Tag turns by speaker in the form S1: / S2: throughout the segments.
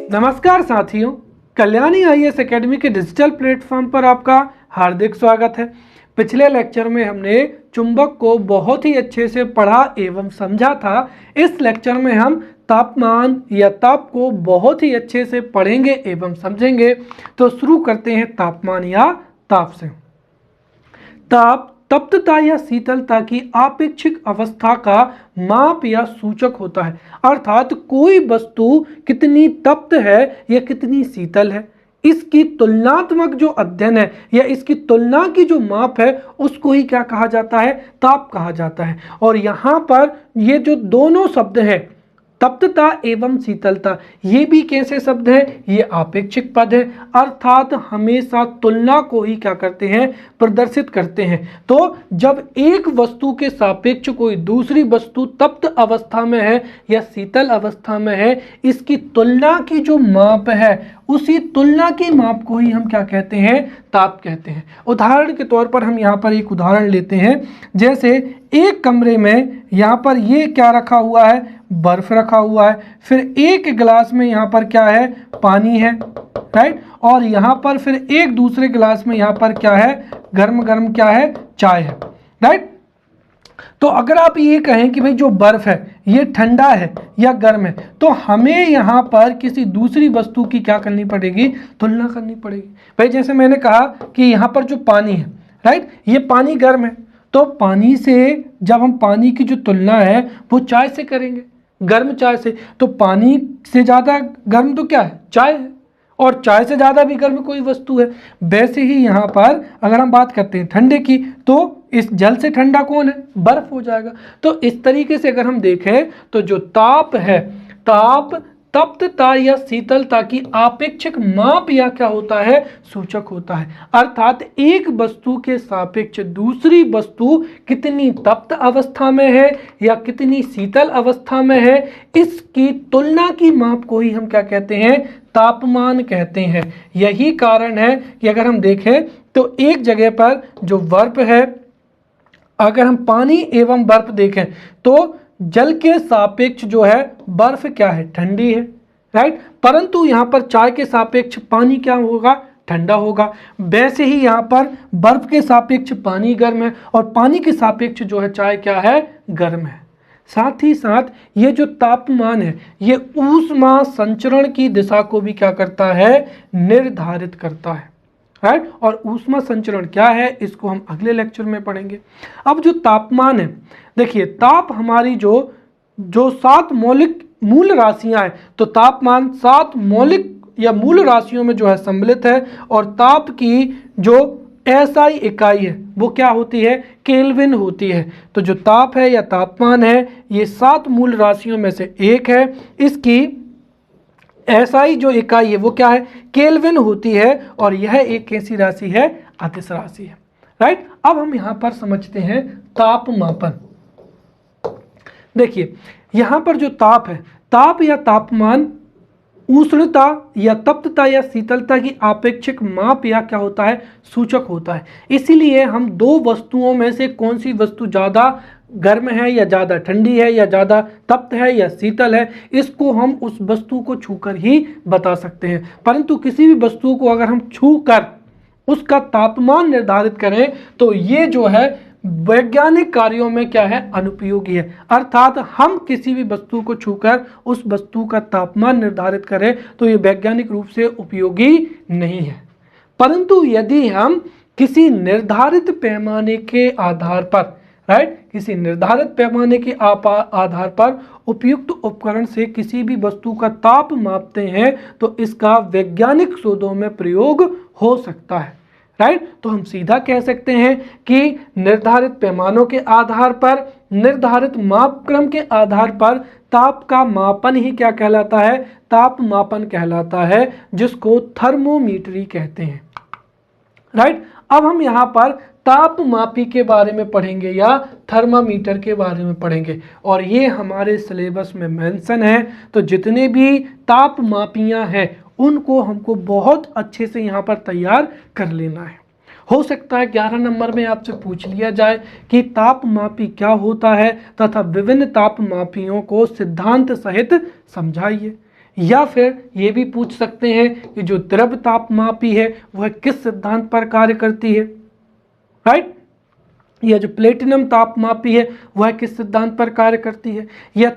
S1: नमस्कार साथियों, Kalyani IAS academy के डिजिटल प्लेटफॉर्म पर आपका हार्दिक स्वागत है। पिछले लेक्चर में हमने चुंबक को बहुत ही अच्छे से पढ़ा एवं समझा था। इस लेक्चर में हम तापमान या ताप को बहुत ही अच्छे से पढ़ेंगे एवं समझेंगे। तो शुरू करते हैं तापमान या ताप से। ताप तप्तता या शीतलता की आपेक्षिक अवस्था का माप या सूचक होता है, अर्थात कोई वस्तु कितनी तप्त है या कितनी शीतल है, इसकी तुलनात्मक जो अध्ययन है या इसकी तुलना की जो माप है उसको ही क्या कहा जाता है, ताप कहा जाता है। और यहाँ पर ये जो दोनों शब्द हैं, तप्तता एवं शीतलता, ये भी कैसे शब्द हैं, ये आपेक्षिक पद है, अर्थात हमेशा तुलना को ही क्या करते हैं, प्रदर्शित करते हैं। तो जब एक वस्तु के सापेक्ष कोई दूसरी वस्तु तप्त अवस्था में है या शीतल अवस्था में है, इसकी तुलना की जो माप है उसी तुलना की माप को ही हम क्या कहते हैं, ताप कहते हैं। उदाहरण के तौर पर हम यहाँ पर एक उदाहरण लेते हैं। जैसे एक कमरे में यहाँ पर ये क्या रखा हुआ है, बर्फ रखा हुआ है, फिर एक गिलास में यहाँ पर क्या है, पानी है, राइट। और यहाँ पर फिर एक दूसरे गिलास में यहाँ पर क्या है, गर्म गर्म क्या है, चाय है, राइट। तो अगर आप ये कहें कि भाई जो बर्फ है ये ठंडा है या गर्म है, तो हमें यहाँ पर किसी दूसरी वस्तु की क्या करनी पड़ेगी, तुलना करनी पड़ेगी। भाई जैसे मैंने कहा कि यहाँ पर जो पानी है, राइट, ये पानी गर्म है, तो पानी से जब हम पानी की जो तुलना है वो चाय से करेंगे, गर्म चाय से, तो पानी से ज़्यादा गर्म तो क्या है, चाय है, और चाय से ज़्यादा भी गर्म कोई वस्तु है। वैसे ही यहाँ पर अगर हम बात करते हैं ठंडे की, तो इस जल से ठंडा कौन है, बर्फ हो जाएगा। तो इस तरीके से अगर हम देखें तो जो ताप है, ताप तप्तता या शीतलता की आपेक्षिक माप या क्या होता है, सूचक होता है। अर्थात एक वस्तु के सापेक्ष दूसरी वस्तु कितनी तप्त अवस्था में है या कितनी शीतल अवस्था में है, इसकी तुलना की माप को ही हम क्या कहते हैं, तापमान कहते हैं। यही कारण है कि अगर हम देखें तो एक जगह पर जो बर्फ है, अगर हम पानी एवं बर्फ देखें तो जल के सापेक्ष जो है बर्फ क्या है, ठंडी है, राइट। परंतु यहाँ पर चाय के सापेक्ष पानी क्या होगा, ठंडा होगा। वैसे ही यहाँ पर बर्फ के सापेक्ष पानी गर्म है और पानी के सापेक्ष जो है चाय क्या है, गर्म है। साथ ही साथ ये जो तापमान है ये ऊष्मा संचरण की दिशा को भी क्या करता है, निर्धारित करता है, राइट। और ऊष्मा संचरण क्या है इसको हम अगले लेक्चर में पढ़ेंगे। अब जो तापमान है, देखिए ताप हमारी जो 7 मौलिक मूल राशियां हैं, तो तापमान 7 मौलिक या मूल राशियों में जो है सम्मिलित है। और ताप की जो एसआई इकाई है वो क्या होती है, केल्विन होती है। तो जो ताप है या तापमान है ये 7 मूल राशियों में से एक है। इसकी एसआई जो इकाई है वो क्या है, केल्विन होती है, और यह एक कैसी राशि है, अदिश राशि है, राइट। अब हम यहाँ पर समझते हैं तापमापन। देखिए यहाँ पर जो ताप है, ताप या तापमान उष्णता या तप्तता या शीतलता की आपेक्षिक माप या क्या होता है, सूचक होता है। इसीलिए हम दो वस्तुओं में से कौन सी वस्तु ज़्यादा गर्म है या ज़्यादा ठंडी है या ज़्यादा तप्त है या शीतल है, इसको हम उस वस्तु को छूकर ही बता सकते हैं। परंतु किसी भी वस्तु को अगर हम छूकर उसका तापमान निर्धारित करें तो ये जो है वैज्ञानिक कार्यों में क्या है, अनुपयोगी है। अर्थात हम किसी भी वस्तु को छूकर उस वस्तु का तापमान निर्धारित करें तो ये वैज्ञानिक रूप से उपयोगी नहीं है। परंतु यदि हम किसी निर्धारित पैमाने के आधार पर, राइट, किसी निर्धारित पैमाने के आधार पर उपयुक्त उपकरण से किसी भी वस्तु का ताप मापते हैं तो इसका वैज्ञानिक शोधों में प्रयोग हो सकता है, राइट। तो हम सीधा कह सकते हैं कि निर्धारित पैमानों के आधार पर, निर्धारित मापक्रम के आधार पर ताप का मापन ही क्या कहलाता है, ताप मापन कहलाता है, जिसको थर्मोमीटरी कहते हैं, राइट। अब हम यहाँ पर तापमापी के बारे में पढ़ेंगे या थर्मामीटर के बारे में पढ़ेंगे, और ये हमारे सिलेबस में मेंशन है। तो जितने भी तापमापियाँ हैं उनको हमको बहुत अच्छे से यहाँ पर तैयार कर लेना है। हो सकता है 11 नंबर में आपसे पूछ लिया जाए कि तापमापी क्या होता है तथा विभिन्न तापमापियों को सिद्धांत सहित समझाइए, या फिर ये भी पूछ सकते हैं कि जो द्रव तापमापी है वह किस सिद्धांत पर कार्य करती है, राइट। या जो प्लेटिनम तापमापी है वह किस सिद्धांत पर कार्य करती है। या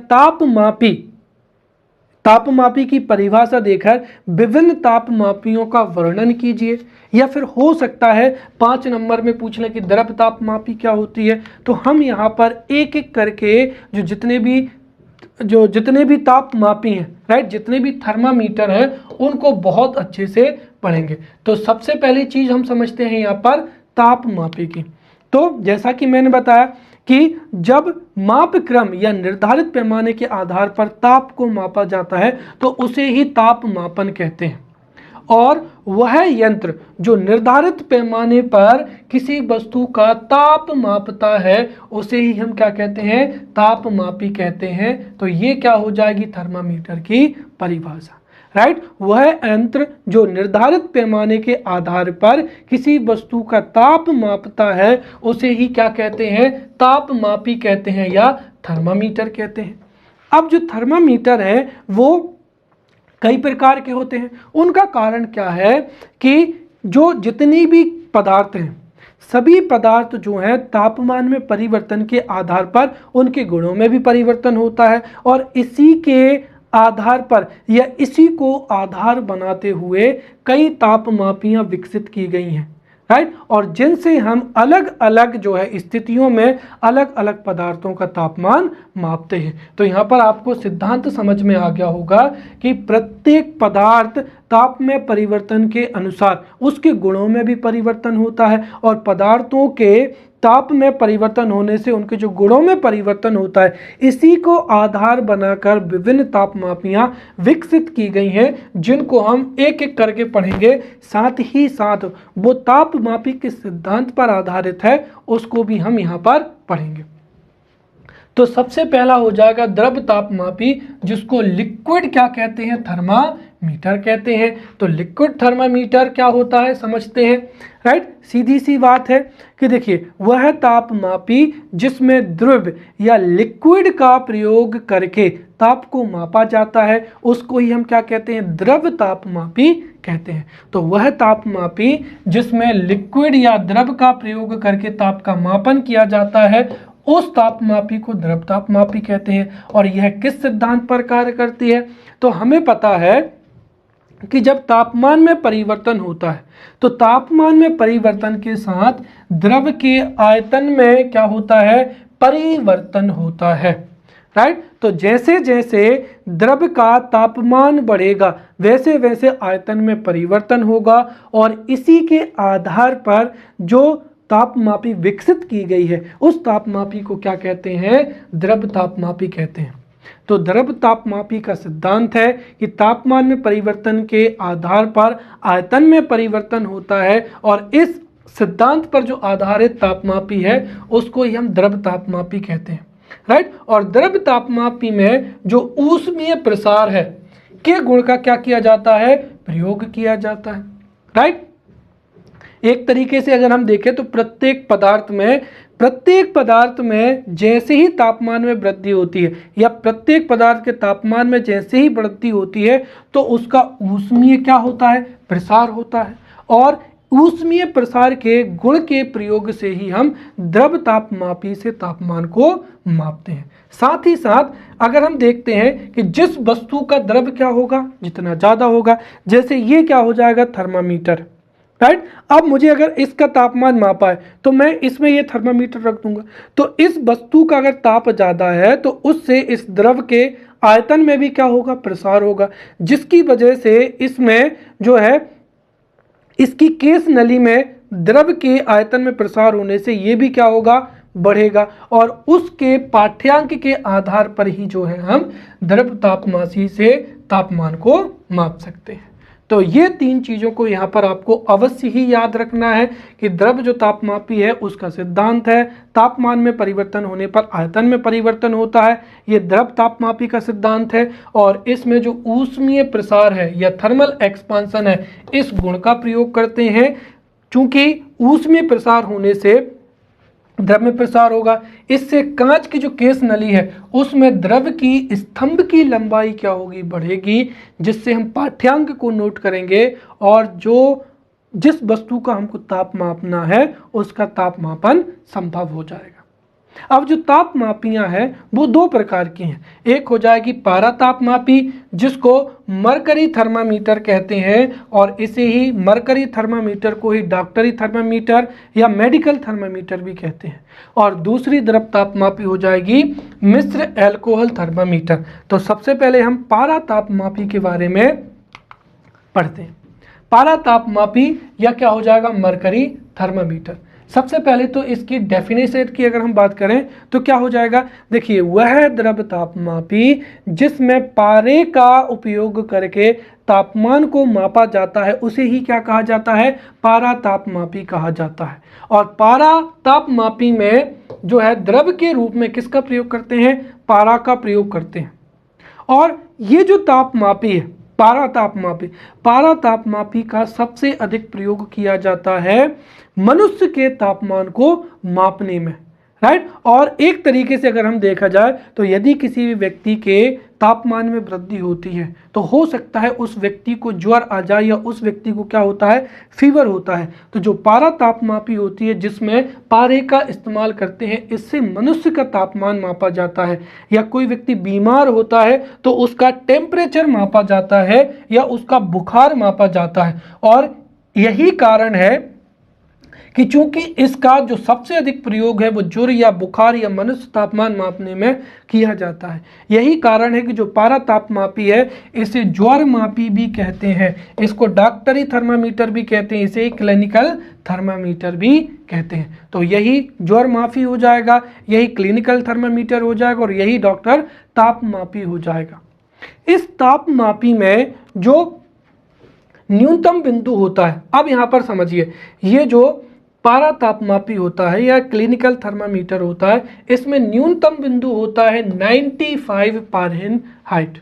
S1: तापमापी की परिभाषा देकर विभिन्न तापमापियों का वर्णन कीजिए। या फिर हो सकता है 5 नंबर में पूछ लें कि द्रव तापमापी क्या होती है। तो हम यहाँ पर एक एक करके जो जितने भी तापमापी हैं, राइट, जितने भी थर्मामीटर हैं उनको बहुत अच्छे से पढ़ेंगे। तो सबसे पहली चीज हम समझते हैं यहाँ पर तापमापी की। तो जैसा कि मैंने बताया कि जब माप क्रम या निर्धारित पैमाने के आधार पर ताप को मापा जाता है तो उसे ही तापमापन कहते हैं। और वह यंत्र जो निर्धारित पैमाने पर किसी वस्तु का ताप मापता है उसे ही हम क्या कहते हैं, तापमापी कहते हैं। तो ये क्या हो जाएगी, थर्मामीटर की परिभाषा, राइट। वह यंत्र जो निर्धारित पैमाने के आधार पर किसी वस्तु का ताप मापता है उसे ही क्या कहते हैं, तापमापी कहते हैं या थर्मामीटर कहते हैं। अब जो थर्मामीटर है वो कई प्रकार के होते हैं। उनका कारण क्या है कि जो जितनी भी पदार्थ हैं, सभी पदार्थ जो हैं तापमान में परिवर्तन के आधार पर उनके गुणों में भी परिवर्तन होता है और इसी के आधार पर या इसी को आधार बनाते हुए कई तापमापियां विकसित की गई हैं, राइट। और जिनसे हम अलग अलग जो है स्थितियों में अलग अलग पदार्थों का तापमान मापते हैं। तो यहाँ पर आपको सिद्धांत समझ में आ गया होगा कि प्रत्येक पदार्थ ताप में परिवर्तन के अनुसार उसके गुणों में भी परिवर्तन होता है और पदार्थों के ताप में परिवर्तन होने से उनके जो गुणों में परिवर्तन होता है, इसी को आधार बनाकर विभिन्न तापमापियां विकसित की गई हैं जिनको हम एक एक करके पढ़ेंगे। साथ ही साथ वो तापमापी किस सिद्धांत पर आधारित है उसको भी हम यहाँ पर पढ़ेंगे। तो सबसे पहला हो जाएगा द्रव तापमापी, जिसको लिक्विड क्या कहते हैं, थर्मामीटर कहते हैं। तो लिक्विड थर्मामीटर क्या होता है समझते हैं, राइट। सीधी सी बात है कि देखिए वह तापमापी जिसमें द्रव या लिक्विड का प्रयोग करके ताप को मापा जाता है उसको ही हम क्या कहते हैं, द्रव तापमापी कहते हैं। तो वह तापमापी जिसमें लिक्विड या द्रव का प्रयोग करके ताप का मापन किया जाता है उस तापमापी को द्रव तापमापी कहते हैं। और यह किस सिद्धांत पर कार्य करती है, तो हमें पता है कि जब तापमान में परिवर्तन होता है तो तापमान में परिवर्तन के साथ द्रव के आयतन में क्या होता है, परिवर्तन होता है, राइट। तो जैसे जैसे द्रव का तापमान बढ़ेगा वैसे वैसे आयतन में परिवर्तन होगा और इसी के आधार पर जो तापमापी विकसित की गई है उस तापमापी को क्या कहते हैं, द्रव तापमापी कहते हैं। तो द्रव तापमापी का सिद्धांत है कि तापमान में परिवर्तन के आधार पर आयतन में परिवर्तन होता है और इस सिद्धांत पर जो आधारित तापमापी है उसको ही हम द्रव तापमापी कहते हैं, राइट। और द्रव तापमापी में जो ऊष्मीय प्रसार है के गुण का क्या किया जाता है, प्रयोग किया जाता है, राइट। एक तरीके से अगर हम देखें तो प्रत्येक पदार्थ में जैसे ही तापमान में वृद्धि होती है या प्रत्येक पदार्थ के तापमान में जैसे ही वृद्धि होती है तो उसका ऊष्मीय क्या होता है, प्रसार होता है। और ऊष्मीय प्रसार के गुण के प्रयोग से ही हम द्रव तापमापी से तापमान को मापते हैं। साथ ही साथ अगर हम देखते हैं कि जिस वस्तु का द्रव क्या होगा, जितना ज़्यादा होगा, जैसे ये क्या हो जाएगा, थर्मामीटर, राइट। अब मुझे अगर इसका तापमान मापा है तो मैं इसमें ये थर्मामीटर रख दूंगा। तो इस वस्तु का अगर ताप ज़्यादा है तो उससे इस द्रव के आयतन में भी क्या होगा, प्रसार होगा, जिसकी वजह से इसमें जो है इसकी केस नली में द्रव के आयतन में प्रसार होने से ये भी क्या होगा, बढ़ेगा। और उसके पाठ्यांक के आधार पर ही जो है हम द्रव तापमापी से तापमान को माप सकते हैं। तो ये 3 चीज़ों को यहाँ पर आपको अवश्य ही याद रखना है कि द्रव जो तापमापी है उसका सिद्धांत है तापमान में परिवर्तन होने पर आयतन में परिवर्तन होता है, ये द्रव तापमापी का सिद्धांत है। और इसमें जो ऊष्मीय प्रसार है या थर्मल एक्सपांसन है इस गुण का प्रयोग करते हैं, चूंकि ऊष्मीय प्रसार होने से द्रव में प्रसार होगा। इससे कांच की जो केस नली है उसमें द्रव की स्तंभ की लंबाई क्या होगी, बढ़ेगी, जिससे हम पाठ्यांक को नोट करेंगे और जो जिस वस्तु का हमको ताप मापना है उसका ताप मापन संभव हो जाएगा। अब जो ताप मापियां हैं वो दो प्रकार की हैं। एक हो जाएगी पारा ताप मापी, जिसको मरकरी थर्मामीटर कहते हैं, और इसे ही मरकरी थर्मामीटर को ही डॉक्टरी थर्मामीटर या मेडिकल थर्मामीटर भी कहते हैं। और दूसरी द्रव ताप मापी हो जाएगी मिश्र एल्कोहल थर्मामीटर। तो सबसे पहले हम पारा ताप मापी के बारे में पढ़ते हैं। पारा ताप मापी या क्या हो जाएगा, मरकरी थर्मामीटर। सबसे पहले तो इसकी डेफिनेशन की अगर हम बात करें तो क्या हो जाएगा, देखिए, वह द्रव तापमापी जिसमें पारे का उपयोग करके तापमान को मापा जाता है उसे ही क्या कहा जाता है, पारा तापमापी कहा जाता है। और पारा तापमापी में जो है द्रव के रूप में किसका प्रयोग करते हैं, पारा का प्रयोग करते हैं। और ये जो तापमापी है पारा तापमापी का सबसे अधिक प्रयोग किया जाता है मनुष्य के तापमान को मापने में, राइट। और एक तरीके से अगर हम देखा जाए तो यदि किसी भी व्यक्ति के तापमान में वृद्धि होती है तो हो सकता है उस व्यक्ति को ज्वर आ जाए या उस व्यक्ति को क्या होता है, फीवर होता है। तो जो पारा तापमापी होती है जिसमें पारे का इस्तेमाल करते हैं, इससे मनुष्य का तापमान मापा जाता है। या कोई व्यक्ति बीमार होता है तो उसका टेम्परेचर मापा जाता है या उसका बुखार मापा जाता है। और यही कारण है कि चूंकि इसका जो सबसे अधिक प्रयोग है वो ज्वर या बुखार या मनुष्य तापमान मापने में किया जाता है। यही कारण है कि जो पारा तापमापी है इसे ज्वर मापी भी कहते हैं, इसको डॉक्टरी थर्मामीटर भी कहते हैं, इसे क्लिनिकल थर्मामीटर भी कहते हैं। तो यही ज्वर मापी हो जाएगा, यही क्लिनिकल थर्मामीटर हो जाएगा और यही डॉक्टर तापमापी हो जाएगा। इस तापमापी में जो न्यूनतम बिंदु होता है, अब यहाँ पर समझिए, ये जो पारा तापमापी होता है या क्लिनिकल थर्मामीटर होता है, इसमें न्यूनतम बिंदु होता है 95 फ़ारेनहाइट,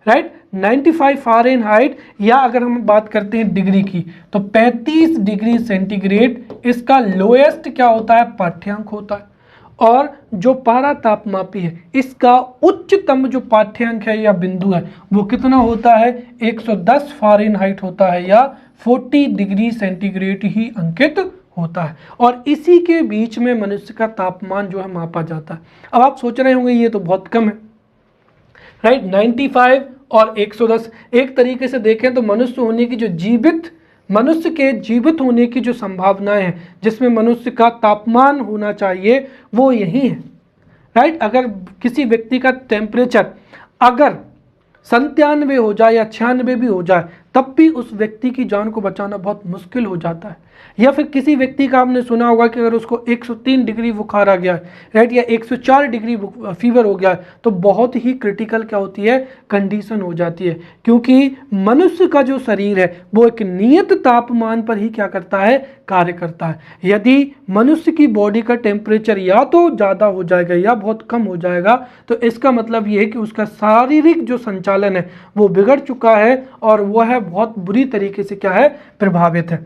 S1: राइट। 95 फ़ारेनहाइट, या अगर हम बात करते हैं डिग्री की तो 35 डिग्री सेंटीग्रेड इसका लोएस्ट क्या होता है, पाठ्यांक होता है। और जो पारा तापमापी है इसका उच्चतम जो पाठ्यांक है या बिंदु है वो कितना होता है, 110 फ़ारेनहाइट होता है या 40 डिग्री सेंटीग्रेड ही अंकित होता है। और इसी के बीच में मनुष्य का तापमान जो है मापा जाता है। अब आप सोच रहे होंगे ये तो बहुत कम है, राइट। 95 और 110, एक तरीके से देखें तो मनुष्य के जीवित होने की जो संभावनाएं हैं जिसमें मनुष्य का तापमान होना चाहिए वो यही है, राइट। अगर किसी व्यक्ति का टेम्परेचर अगर 97 हो जाए या 96 भी हो जाए तब भी उस व्यक्ति की जान को बचाना बहुत मुश्किल हो जाता है। या फिर किसी व्यक्ति का आपने सुना होगा कि अगर उसको 103 डिग्री बुखार आ गया है, राइट, या 104 डिग्री फीवर हो गया है तो बहुत ही क्रिटिकल क्या होती है, कंडीशन हो जाती है। क्योंकि मनुष्य का जो शरीर है वो एक नियत तापमान पर ही क्या करता है, कार्य करता है। यदि मनुष्य की बॉडी का टेम्परेचर या तो ज़्यादा हो जाएगा या बहुत कम हो जाएगा तो इसका मतलब ये है कि उसका शारीरिक जो संचालन है वो बिगड़ चुका है और वह बहुत बुरी तरीके से क्या है, प्रभावित है,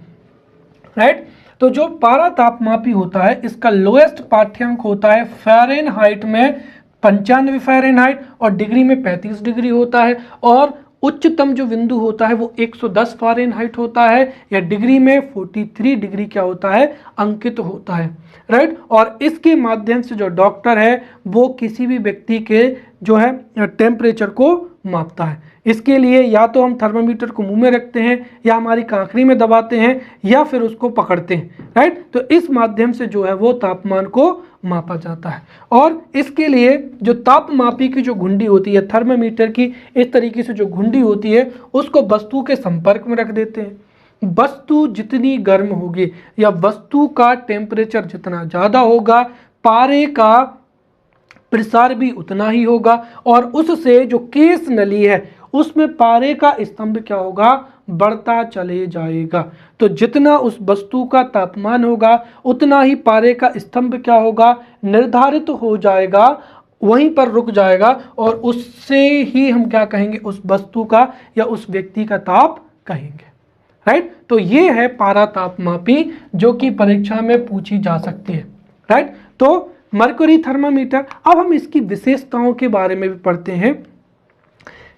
S1: राइट। तो जो पारा तापमापी होता है इसका लोएस्ट पाठ्यांक होता है फ़ारेनहाइट में 95 फ़ारेनहाइट और डिग्री में 35 डिग्री होता है। और उच्चतम जो बिंदु होता है वो 110 फ़ारेनहाइट होता है या डिग्री में 43 डिग्री क्या होता है, अंकित होता है, राइट। और इसके माध्यम से जो डॉक्टर है वो किसी भी व्यक्ति के जो है टेम्परेचर को मापता है। इसके लिए या तो हम थर्मामीटर को मुंह में रखते हैं या हमारी कांखरी में दबाते हैं या फिर उसको पकड़ते हैं, राइट। तो इस माध्यम से जो है वो तापमान को मापा जाता है। और इसके लिए जो तापमापी की जो घुंडी होती है थर्मामीटर की, इस तरीके से जो घुंडी होती है उसको वस्तु के संपर्क में रख देते हैं। वस्तु जितनी गर्म होगी या वस्तु का टेम्परेचर जितना ज़्यादा होगा पारे का प्रसार भी उतना ही होगा और उससे जो केस नली है उसमें पारे का स्तंभ क्या होगा, बढ़ता चले जाएगा। तो जितना उस वस्तु का तापमान होगा उतना ही पारे का स्तंभ क्या होगा, निर्धारित हो जाएगा, वहीं पर रुक जाएगा और उससे ही हम क्या कहेंगे, उस वस्तु का या उस व्यक्ति का ताप कहेंगे, राइट। तो ये है पारा तापमापी जो कि परीक्षा में पूछी जा सकती है, राइट। तो मरकरी थर्मामीटर। अब हम इसकी विशेषताओं के बारे में भी पढ़ते हैं।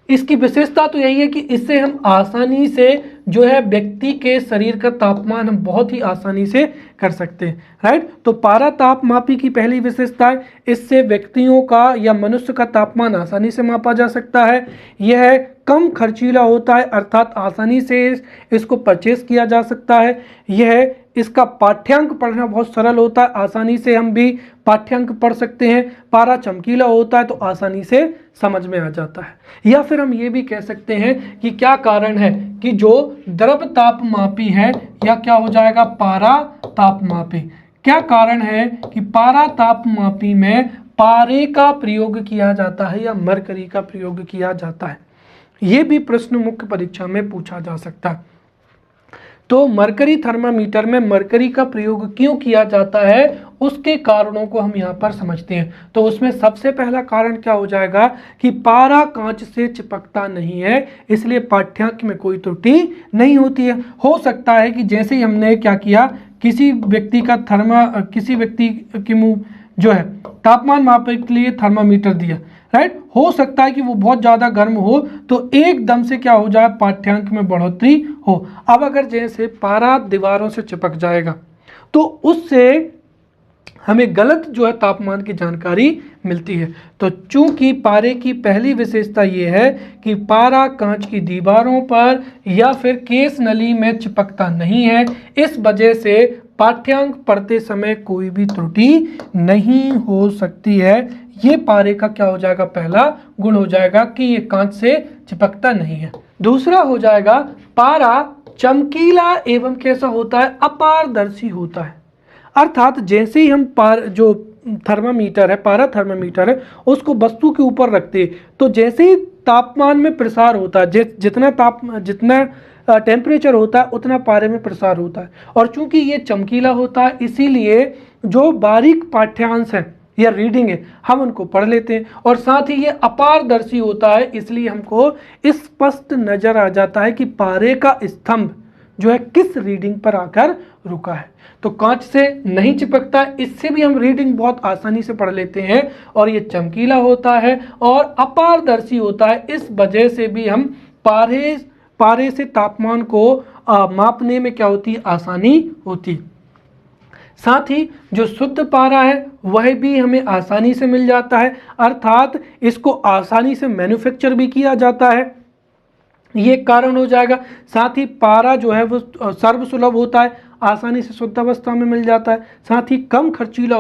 S1: इसकी विशेषता तो यही है कि इससे हम आसानी से जो है व्यक्ति के शरीर का तापमान हम बहुत ही आसानी से कर सकते हैं, राइट। तो पारा तापमापी की पहली विशेषता है, इससे व्यक्तियों का या मनुष्य का तापमान आसानी से मापा जा सकता है। यह कम खर्चीला होता है, अर्थात आसानी से इसको परचेस किया जा सकता है। यह इसका पाठ्यांक पढ़ना बहुत सरल होता है, आसानी से हम भी पाठ्यांक पढ़ सकते हैं। पारा चमकीला होता है तो आसानी से समझ में आ जाता है। या फिर हम ये भी कह सकते हैं कि क्या कारण है कि जो द्रव तापमापी है या क्या हो जाएगा पारा तापमापी। क्या कारण है कि पारा तापमापी में पारे का प्रयोग किया जाता है या मरकरी का प्रयोग किया जाता है। ये भी प्रश्न मुख्य परीक्षा में पूछा जा सकता है। तो मरकरी थर्मामीटर में मरकरी का प्रयोग क्यों किया जाता है, उसके कारणों को हम यहाँ पर समझते हैं। तो उसमें सबसे पहला कारण क्या हो जाएगा कि पारा कांच से चिपकता नहीं है, इसलिए पाठ्यांक में कोई त्रुटि नहीं होती है। हो सकता है कि जैसे ही हमने क्या किया, किसी व्यक्ति के मुंह जो है तापमान मापने के लिए थर्मामीटर दिया, राइट। हो सकता है कि वो बहुत ज़्यादा गर्म हो तो एकदम से क्या हो जाए, पाठ्यांक में बढ़ोतरी हो। अब अगर जैसे पारा दीवारों से चिपक जाएगा तो उससे हमें गलत जो है तापमान की जानकारी मिलती है। तो चूंकि पारे की पहली विशेषता ये है कि पारा कांच की दीवारों पर या फिर केस नली में चिपकता नहीं है, इस वजह से पाठ्यांक पढ़ते समय कोई भी त्रुटि नहीं हो सकती है। ये पारे का क्या हो जाएगा, पहला गुण हो जाएगा कि ये कांच से चिपकता नहीं है। दूसरा हो जाएगा पारा चमकीला एवं कैसा होता है, अपारदर्शी होता है। अर्थात जैसे ही हम जो थर्मामीटर है, पारा थर्मामीटर है, उसको वस्तु के ऊपर रखते तो जैसे ही तापमान में प्रसार होता है, जितना टेम्परेचर होता है उतना पारे में प्रसार होता है। और चूंकि ये चमकीला होता है इसीलिए जो बारीक पाठ्यांश है या रीडिंग है हम उनको पढ़ लेते हैं। और साथ ही ये अपारदर्शी होता है, इसलिए हमको स्पष्ट नजर आ जाता है कि पारे का स्तंभ जो है किस रीडिंग पर आकर रुका है। तो कांच से नहीं चिपकता, इससे भी हम रीडिंग बहुत आसानी से पढ़ लेते हैं। और ये चमकीला होता है और अपारदर्शी होता है, इस वजह से भी हम पारे से तापमान को मापने में क्या होती है, आसानी होती। साथ ही जो शुद्ध पारा है वह भी हमें आसानी से मिल जाता है, अर्थात इसको आसानी से मैन्युफैक्चर भी किया जाता है, ये कारण हो जाएगा। साथ ही पारा जो है वो सर्वसुलभ होता है, आसानी से शुद्ध अवस्था में मिल जाता है। साथ ही कम खर्चीला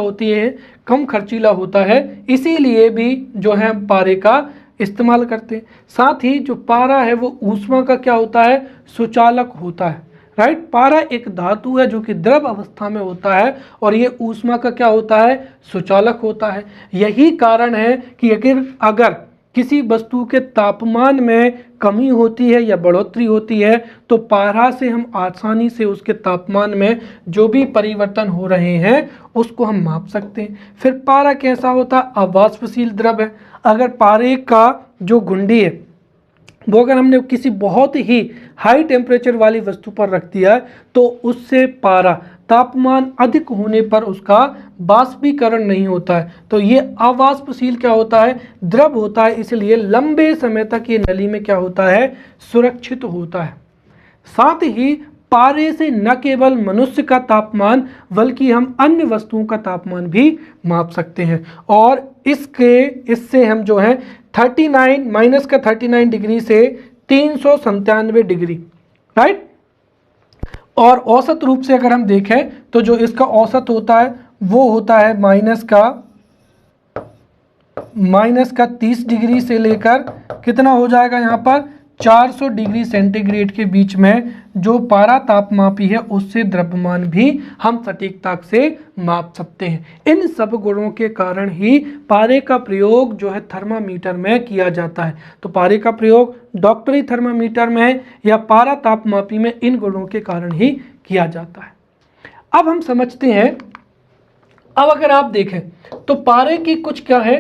S1: होता है, इसीलिए भी जो है पारे का इस्तेमाल करते हैं। साथ ही जो पारा है वो ऊष्मा का क्या होता है, सुचालक होता है, राइट। पारा एक धातु है जो कि द्रव अवस्था में होता है और ये ऊष्मा का क्या होता है, सुचालक होता है। यही कारण है कि अगर किसी वस्तु के तापमान में कमी होती है या बढ़ोतरी होती है तो पारा से हम आसानी से उसके तापमान में जो भी परिवर्तन हो रहे हैं उसको हम माप सकते हैं। फिर पारा कैसा होता है, अवाष्पशील द्रव है। अगर पारे का जो घुंडी है वो अगर हमने किसी बहुत ही हाई टेम्परेचर वाली वस्तु पर रख दिया है तो उससे पारा तापमान अधिक होने पर उसका वाष्पीकरण नहीं होता है, तो ये अवाष्पशील क्या होता है, द्रव होता है, इसलिए लंबे समय तक ये नली में क्या होता है, सुरक्षित होता है। साथ ही पारे से न केवल मनुष्य का तापमान बल्कि हम अन्य वस्तुओं का तापमान भी माप सकते हैं। और इससे हम जो है 39 डिग्री से 397 डिग्री, राइट। और औसत रूप से अगर हम देखें तो जो इसका औसत होता है वो होता है माइनस का 30 डिग्री से लेकर कितना हो जाएगा यहाँ पर 400 डिग्री सेंटीग्रेड के बीच में जो पारा तापमापी है उससे द्रव्यमान भी हम सटीकता से माप सकते हैं। इन सब गुणों के कारण ही पारे का प्रयोग जो है थर्मामीटर में किया जाता है। तो पारे का प्रयोग डॉक्टरी थर्मामीटर में या पारा तापमापी में इन गुणों के कारण ही किया जाता है। अब हम समझते हैं, अब अगर आप देखें तो पारे की कुछ क्या है,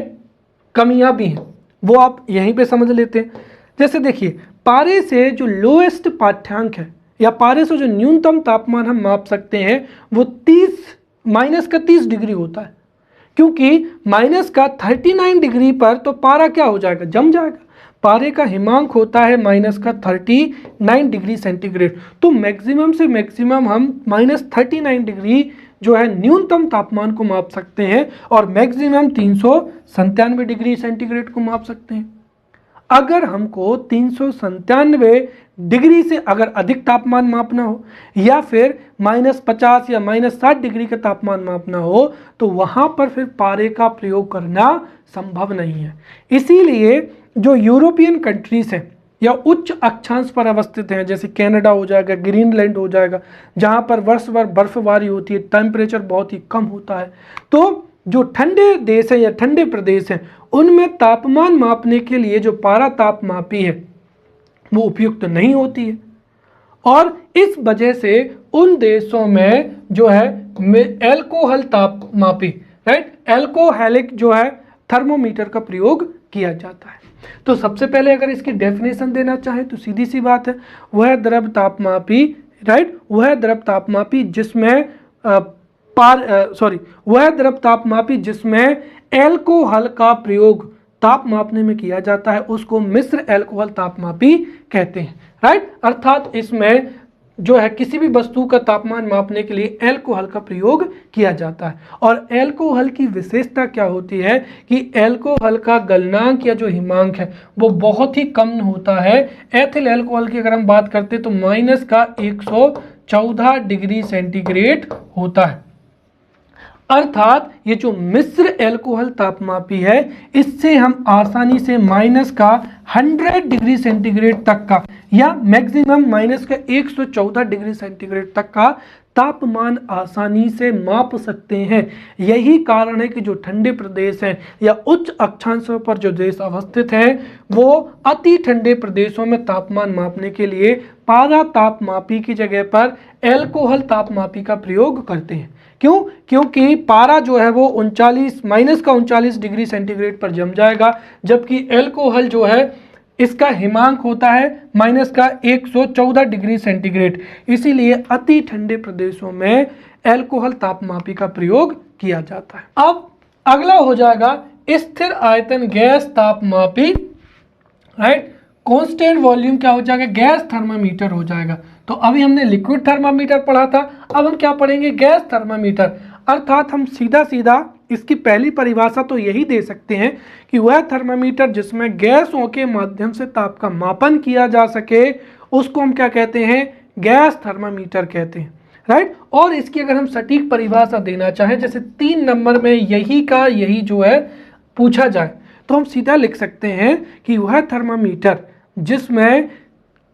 S1: कमियां भी हैं, वो आप यहीं पे समझ लेते हैं। जैसे देखिए, पारे से जो लोएस्ट पाठ्यांक है या पारे से जो न्यूनतम तापमान हम माप सकते हैं वो -30 डिग्री होता है। क्योंकि माइनस का 39 डिग्री पर तो पारा क्या हो जाएगा, जम जाएगा। पारे का हिमांक होता है माइनस का 39 डिग्री सेंटीग्रेड। तो मैक्सिमम से मैक्सिमम हम माइनस 39 डिग्री जो है न्यूनतम तापमान को माप सकते हैं और मैक्सिमम 397 डिग्री सेंटीग्रेड को माप सकते हैं। अगर हमको 397 डिग्री से अगर अधिक तापमान मापना हो या फिर -50 या -60 डिग्री का तापमान मापना हो तो वहां पर फिर पारे का प्रयोग करना संभव नहीं है। इसीलिए जो यूरोपियन कंट्रीज हैं या उच्च अक्षांश पर अवस्थित हैं, जैसे कनाडा हो जाएगा, ग्रीनलैंड हो जाएगा, जहां पर वर्ष भर बर्फबारी होती है, टेम्परेचर बहुत ही कम होता है, तो जो ठंडे देश हैं या ठंडे प्रदेश हैं उनमें तापमान मापने के लिए जो पारा तापमापी है वो उपयुक्त नहीं होती है और इस वजह से उन देशों में जो है एल्कोहल तापमापी, राइट, एल्कोहलिक जो है थर्मोमीटर का प्रयोग किया जाता है। तो सबसे पहले अगर इसकी डेफिनेशन देना चाहें तो सीधी सी बात है, वह द्रव तापमापी, राइट, वह द्रव तापमापी जिसमें वह द्रव तापमापी जिसमें एल्कोहल का प्रयोग ताप मापने में किया जाता है उसको मिश्र एल्कोहल तापमापी कहते हैं, राइट। अर्थात इसमें जो है किसी भी वस्तु का तापमान मापने के लिए एल्कोहल का प्रयोग किया जाता है और एल्कोहल की विशेषता क्या होती है कि एल्कोहल का गलनांक या जो हिमांक है वो बहुत ही कम होता है। एथिल एल्कोहल की अगर हम बात करते तो माइनस का 114 डिग्री सेंटीग्रेड होता है। अर्थात ये जो मिश्र एल्कोहल तापमापी है इससे हम आसानी से माइनस का 100 डिग्री सेंटीग्रेड तक का या मैक्सिमम माइनस का 114 डिग्री सेंटीग्रेड तक का तापमान आसानी से माप सकते हैं। यही कारण है कि जो ठंडे प्रदेश हैं या उच्च अक्षांशों पर जो देश अवस्थित हैं वो अति ठंडे प्रदेशों में तापमान मापने के लिए पारा तापमापी की जगह पर एल्कोहल तापमापी का प्रयोग करते हैं। क्यों? क्योंकि पारा जो है वो माइनस का 39 डिग्री सेंटीग्रेड पर जम जाएगा, जबकि एल्कोहल जो है इसका हिमांक होता है माइनस का 114 डिग्री सेंटीग्रेड। इसीलिए अति ठंडे प्रदेशों में एल्कोहल तापमापी का प्रयोग किया जाता है। अब अगला हो जाएगा स्थिर आयतन गैस तापमापी, राइट। कांस्टेंट वॉल्यूम क्या हो जाएगा, गैस थर्मामीटर हो जाएगा। तो अभी हमने लिक्विड थर्मामीटर पढ़ा था, अब हम क्या पढ़ेंगे, गैस थर्मामीटर। अर्थात हम सीधा सीधा इसकी पहली परिभाषा तो यही दे सकते हैं कि वह थर्मामीटर जिसमें गैसों के माध्यम से ताप का मापन किया जा सके उसको हम क्या कहते हैं, गैस थर्मामीटर कहते हैं, राइट। और इसकी अगर हम सटीक परिभाषा देना चाहें, जैसे 3 नंबर में यही जो है पूछा जाए तो हम सीधा लिख सकते हैं कि वह थर्मामीटर जिसमें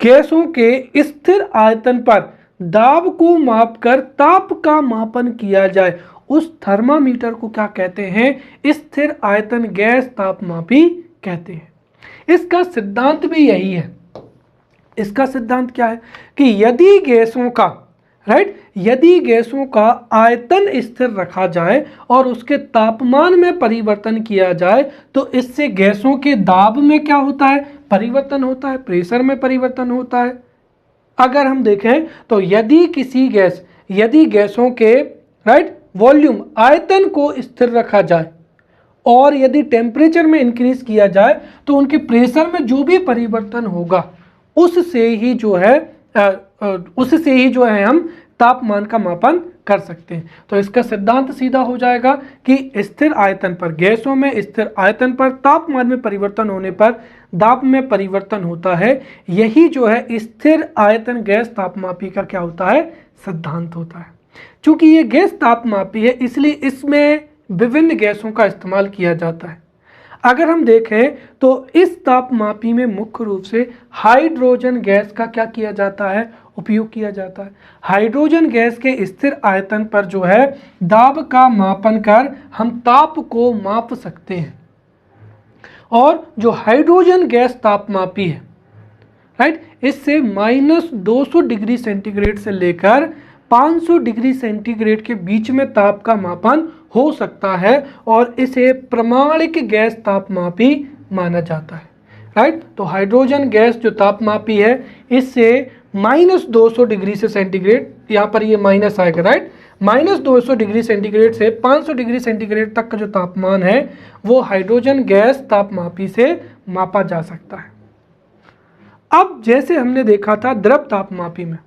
S1: गैसों के स्थिर आयतन पर दाब को मापकर ताप का मापन किया जाए उस थर्मामीटर को क्या कहते हैं, स्थिर आयतन गैस तापमापी कहते हैं। इसका सिद्धांत भी यही है। इसका सिद्धांत क्या है कि यदि गैसों का आयतन स्थिर रखा जाए और उसके तापमान में परिवर्तन किया जाए तो इससे गैसों के दाब में क्या होता है, परिवर्तन होता है, प्रेशर में परिवर्तन होता है। अगर हम देखें तो यदि गैसों के, राइट, वॉल्यूम आयतन को स्थिर रखा जाए और यदि टेम्परेचर में इंक्रीज किया जाए तो उनके प्रेशर में जो भी परिवर्तन होगा उससे ही जो है हम तापमान का मापन कर सकते हैं। तो इसका सिद्धांत सीधा हो जाएगा कि स्थिर आयतन पर, गैसों में स्थिर आयतन पर तापमान में परिवर्तन होने पर दाब में परिवर्तन होता है। यही जो है स्थिर आयतन गैस तापमापी का क्या होता है, सिद्धांत होता है। चूंकि ये गैस तापमापी है इसलिए इसमें विभिन्न गैसों का इस्तेमाल किया जाता है। अगर हम देखें तो इस तापमापी में मुख्य रूप से हाइड्रोजन गैस का क्या किया जाता है, उपयोग किया जाता है। हाइड्रोजन गैस के स्थिर आयतन पर जो है दाब का मापन कर हम ताप को माप सकते हैं। और जो हाइड्रोजन गैस तापमापी है, राइट, इससे -200 डिग्री सेंटीग्रेड से लेकर 500 डिग्री सेंटीग्रेड के बीच में ताप का मापन हो सकता है और इसे प्रमाणिक गैस तापमापी माना जाता है, राइट। तो हाइड्रोजन गैस जो तापमापी है इससे -200 डिग्री से सेंटीग्रेड, यहाँ पर ये माइनस आएगा, राइट, -200 डिग्री सेंटीग्रेड से 500 डिग्री सेंटीग्रेड तक का जो तापमान है वो हाइड्रोजन गैस तापमापी से मापा जा सकता है। अब जैसे हमने देखा था द्रव तापमापी में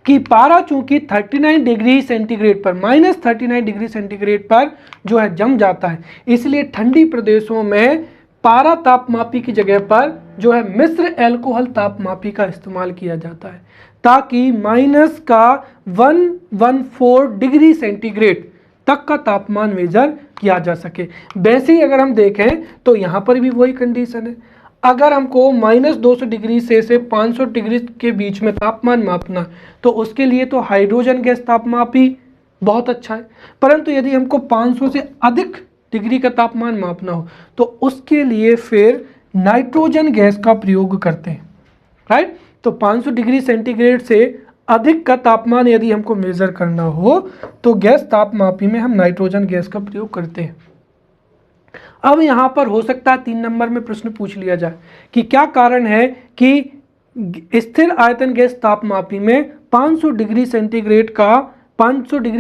S1: कि पारा चूंकि 39 डिग्री सेंटीग्रेड पर -39 डिग्री सेंटीग्रेड पर जो है जम जाता है, इसलिए ठंडी प्रदेशों में पारा तापमापी की जगह पर जो है मिश्र एल्कोहल तापमापी का इस्तेमाल किया जाता है ताकि -114 डिग्री सेंटीग्रेड तक का तापमान मेजर किया जा सके। वैसे ही अगर हम देखें तो यहाँ पर भी वही कंडीशन है। अगर हमको -200 डिग्री से 500 डिग्री के बीच में तापमान मापना तो उसके लिए तो हाइड्रोजन गैस तापमापी बहुत अच्छा है, परंतु यदि हमको 500 से अधिक डिग्री का तापमान मापना हो तो उसके लिए फिर नाइट्रोजन गैस का प्रयोग करते हैं, राइट। तो 500 डिग्री सेंटीग्रेड से अधिक का तापमान यदि हमको मेजर करना हो तो गैस तापमापी में हम नाइट्रोजन गैस का प्रयोग करते हैं। अब यहाँ पर हो सकता है 3 नंबर में प्रश्न पूछ लिया जाए कि क्या कारण है कि स्थिर आयतन गैस तापमापी में 500 डिग्री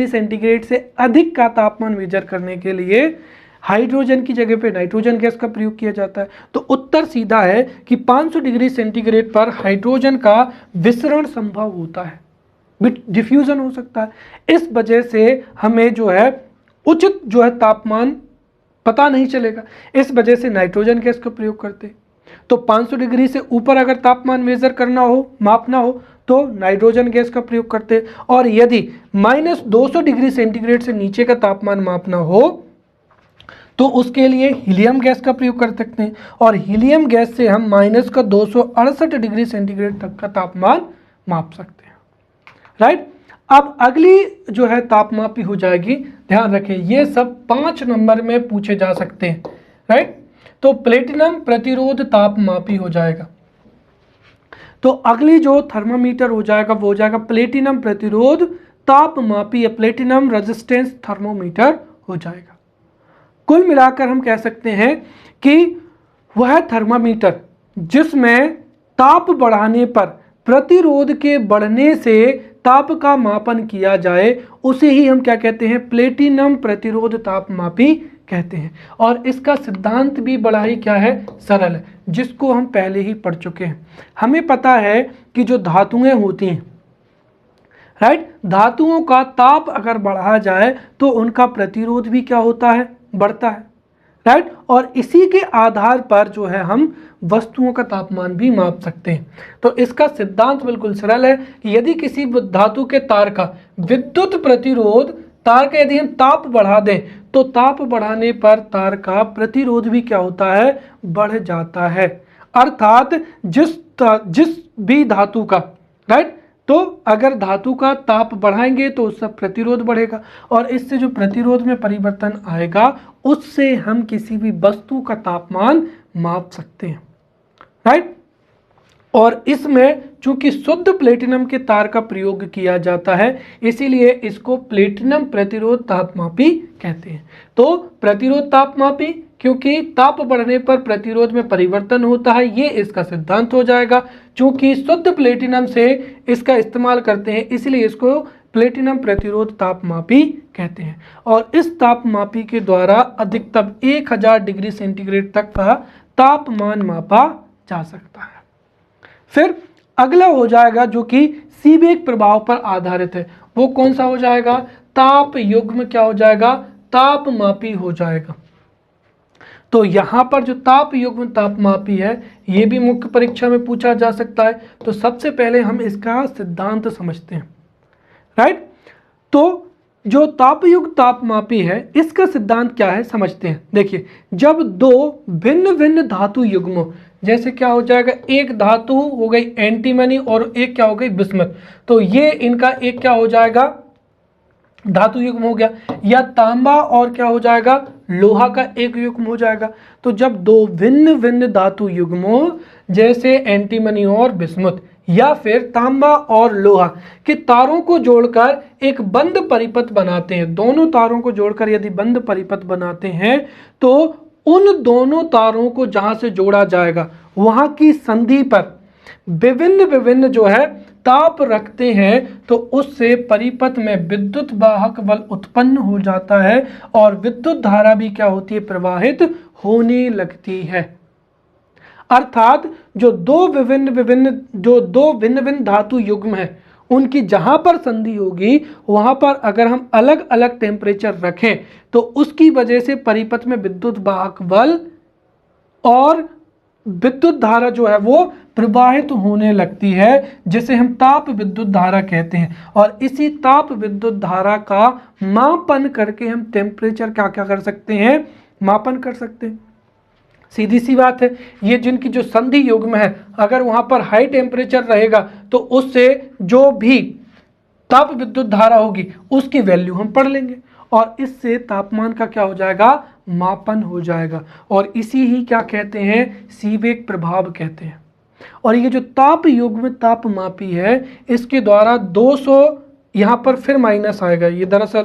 S1: सेंटीग्रेड से अधिक का तापमान मेजर करने के लिए हाइड्रोजन की जगह पे नाइट्रोजन गैस का प्रयोग किया जाता है। तो उत्तर सीधा है कि 500 डिग्री सेंटीग्रेड पर हाइड्रोजन का विसरण संभव होता है, डिफ्यूजन हो सकता है। इस वजह से हमें जो है उचित जो है तापमान पता नहीं चलेगा, इस वजह से नाइट्रोजन गैस का प्रयोग करते। तो 500 डिग्री से ऊपर अगर तापमान मेजर करना हो, मापना हो तो नाइट्रोजन गैस का प्रयोग करते, और यदि -200 डिग्री सेंटीग्रेड से नीचे का तापमान मापना हो तो उसके लिए हीलियम गैस का प्रयोग कर सकते हैं, और हीलियम गैस से हम -268 डिग्री सेंटीग्रेड तक का तापमान माप सकते हैं, राइट। अब अगली जो है तापमापी हो जाएगी, ध्यान रखें ये सब 5 नंबर में पूछे जा सकते हैं, राइट। तो प्लेटिनम प्रतिरोध तापमापी हो जाएगा। तो अगली जो थर्मामीटर हो जाएगा वो हो जाएगा प्लेटिनम प्रतिरोध तापमापी या प्लेटिनम रेजिस्टेंस थर्मोमीटर हो जाएगा। कुल मिलाकर हम कह सकते हैं कि वह थर्मामीटर जिसमें ताप बढ़ाने पर प्रतिरोध के बढ़ने से ताप का मापन किया जाए उसे ही हम क्या कहते हैं, प्लेटिनम प्रतिरोध तापमापी कहते हैं। और इसका सिद्धांत भी बड़ा ही क्या है, सरल है, जिसको हम पहले ही पढ़ चुके हैं। हमें पता है कि जो धातुएं होती हैं, राइट, धातुओं का ताप अगर बढ़ा जाए तो उनका प्रतिरोध भी क्या होता है, बढ़ता है, राइट। और इसी के आधार पर जो है हम वस्तुओं का तापमान भी माप सकते हैं। तो इसका सिद्धांत बिल्कुल सरल है कि यदि किसी धातु के तार का विद्युत प्रतिरोध, तार का यदि हम ताप बढ़ा दें तो ताप बढ़ाने पर तार का प्रतिरोध भी क्या होता है, बढ़ जाता है। अर्थात जिस भी धातु का, राइट, तो अगर धातु का ताप बढ़ाएंगे तो उसका प्रतिरोध बढ़ेगा, और इससे जो प्रतिरोध में परिवर्तन आएगा उससे हम किसी भी वस्तु का तापमान माप सकते हैं, राइट। और इसमें चूंकि शुद्ध प्लेटिनम के तार का प्रयोग किया जाता है इसीलिए इसको प्लेटिनम प्रतिरोध तापमापी कहते हैं। तो प्रतिरोध तापमापी क्योंकि ताप बढ़ने पर प्रतिरोध में परिवर्तन होता है, ये इसका सिद्धांत हो जाएगा। चूंकि शुद्ध प्लेटिनम से इसका इस्तेमाल करते हैं इसलिए इसको प्लेटिनम प्रतिरोध तापमापी कहते हैं। और इस तापमापी के द्वारा अधिकतम 1000 डिग्री सेंटीग्रेड तक का तापमान मापा जा सकता है। फिर अगला हो जाएगा जो कि सीबेक प्रभाव पर आधारित है, वो कौन सा हो जाएगा, ताप युग्म क्या हो जाएगा, तापमापी हो जाएगा। तो यहाँ पर जो ताप युग्म तापमापी है ये भी मुख्य परीक्षा में पूछा जा सकता है। तो सबसे पहले हम इसका सिद्धांत समझते हैं, राइट। तो जो तापयुक्त तापमापी है इसका सिद्धांत क्या है समझते हैं। देखिए, जब दो भिन्न भिन्न धातु युग्मों, जैसे क्या हो जाएगा, एक धातु हो गई एंटीमनी और एक क्या हो गई बिस्मथ, तो ये इनका एक क्या हो जाएगा, धातु युग्म हो गया, या तांबा और क्या हो जाएगा, लोहा का एक युग्म हो जाएगा। तो जब दो भिन्न भिन्न धातु युग्मों जैसे एंटीमनी और बिस्मुथ या फिर तांबा और लोहा के तारों को जोड़कर एक बंद परिपथ बनाते हैं, दोनों तारों को जोड़कर यदि बंद परिपथ बनाते हैं तो उन दोनों तारों को जहां से जोड़ा जाएगा वहां की संधि पर विभिन्न विभिन्न जो है ताप रखते हैं तो उससे परिपथ में विद्युत वाहक बल उत्पन्न हो जाता है और विद्युत धारा भी क्या होती है, प्रवाहित होने लगती है। अर्थात जो दो भिन्न भिन्न धातु युग्म है उनकी जहां पर संधि होगी वहां पर अगर हम अलग अलग टेम्परेचर रखें तो उसकी वजह से परिपथ में विद्युत वाहक बल और विद्युत धारा जो है वो प्रवाहित होने लगती है, जिसे हम ताप विद्युत धारा कहते हैं। और इसी ताप विद्युत धारा का मापन करके हम टेम्परेचर क्या क्या कर सकते हैं, मापन कर सकते हैं। सीधी सी बात है, ये जिनकी जो संधि युग्म है अगर वहां पर हाई टेम्परेचर रहेगा तो उससे जो भी ताप विद्युत धारा होगी उसकी वैल्यू हम पढ़ लेंगे और इससे तापमान का क्या हो जाएगा, मापन हो जाएगा। और इसी ही क्या कहते हैं, सीबेक प्रभाव कहते हैं। और ये जो ताप युग्म तापमापी है इसके द्वारा 200, यहाँ पर फिर माइनस आएगा, ये दरअसल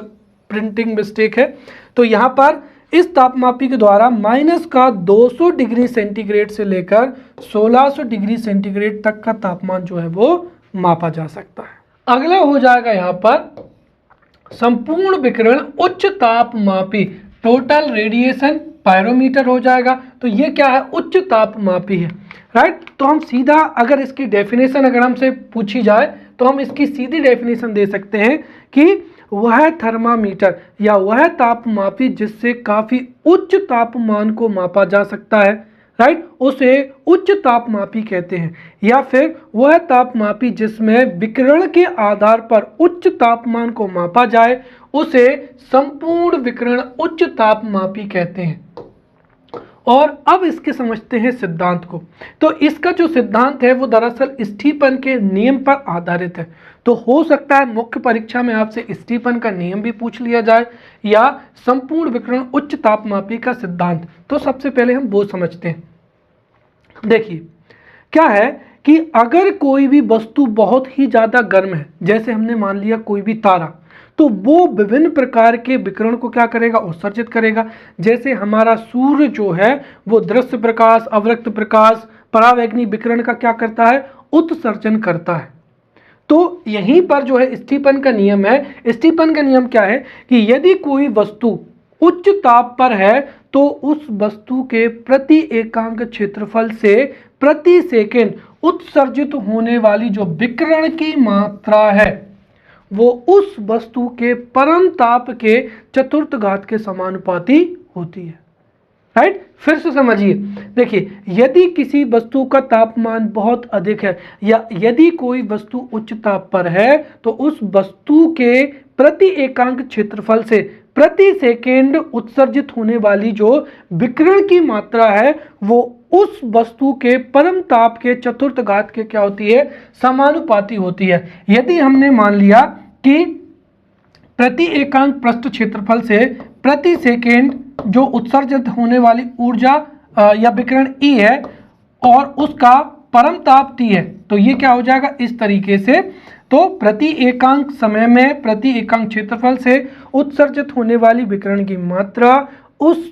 S1: प्रिंटिंग मिस्टेक है। तो यहाँ पर इस तापमापी के द्वारा माइनस का 200 डिग्री सेंटीग्रेड से लेकर 1600 डिग्री सेंटीग्रेड तक का तापमान जो है वो मापा जा सकता है। अगला हो जाएगा यहाँ पर संपूर्ण विकिरण उच्च तापमापी, टोटल रेडिएशन पायरोमीटर हो जाएगा। तो ये क्या है, उच्च तापमापी है, राइट। तो हम सीधा अगर इसकी डेफिनेशन अगर हमसे पूछी जाए तो हम इसकी सीधी डेफिनेशन दे सकते हैं कि वह थर्मामीटर या वह तापमापी जिससे काफी उच्च तापमान को मापा जा सकता है, राइट, उसे उच्च तापमापी कहते हैं। या फिर वह तापमापी जिसमें विकिरण के आधार पर उच्च तापमान को मापा जाए उसे संपूर्ण विकिरण उच्च तापमापी कहते हैं। और अब इसके समझते हैं सिद्धांत को। तो इसका जो सिद्धांत है वो दरअसल स्टीफन के नियम पर आधारित है। तो हो सकता है मुख्य परीक्षा में आपसे स्टीफन का नियम भी पूछ लिया जाए या संपूर्ण विकिरण उच्च तापमापी का सिद्धांत। तो सबसे पहले हम वो समझते हैं। देखिए क्या है कि अगर कोई भी वस्तु बहुत ही ज्यादा गर्म है, जैसे हमने मान लिया कोई भी तारा, तो वो विभिन्न प्रकार के विकिरण को क्या करेगा, उत्सर्जित करेगा। जैसे हमारा सूर्य जो है वो दृश्य प्रकाश, अवरक्त प्रकाश, परावैंगनी विकिरण का क्या करता है, उत्सर्जन करता है। तो यहीं पर जो है स्टीफन का नियम है। स्टीफन का नियम क्या है कि यदि कोई वस्तु उच्च ताप पर है तो उस वस्तु के प्रति एकांक क्षेत्रफल से प्रति सेकंड उत्सर्जित होने वाली जो विकिरण की मात्रा है वो उस वस्तु के परम ताप के चतुर्थ घात के समानुपाती होती है, राइट। फिर से समझिए, देखिए यदि किसी वस्तु का तापमान बहुत अधिक है या यदि कोई वस्तु उच्च ताप पर है तो उस वस्तु के प्रति एकांक क्षेत्रफल से प्रति सेकेंड उत्सर्जित होने वाली जो विकिरण की मात्रा है वो उस वस्तु के परम ताप के चतुर्थ घात के क्या होती है, समानुपाती होती है। यदि हमने मान लिया कि प्रति एकांक पृष्ठ क्षेत्रफल से प्रति सेकेंड जो उत्सर्जित होने वाली ऊर्जा या विकिरण E है और उसका परम ताप T है, तो ये क्या हो जाएगा इस तरीके से। तो प्रति एकांक समय में प्रति एकांक क्षेत्रफल से उत्सर्जित होने वाली विकिरण की मात्रा उस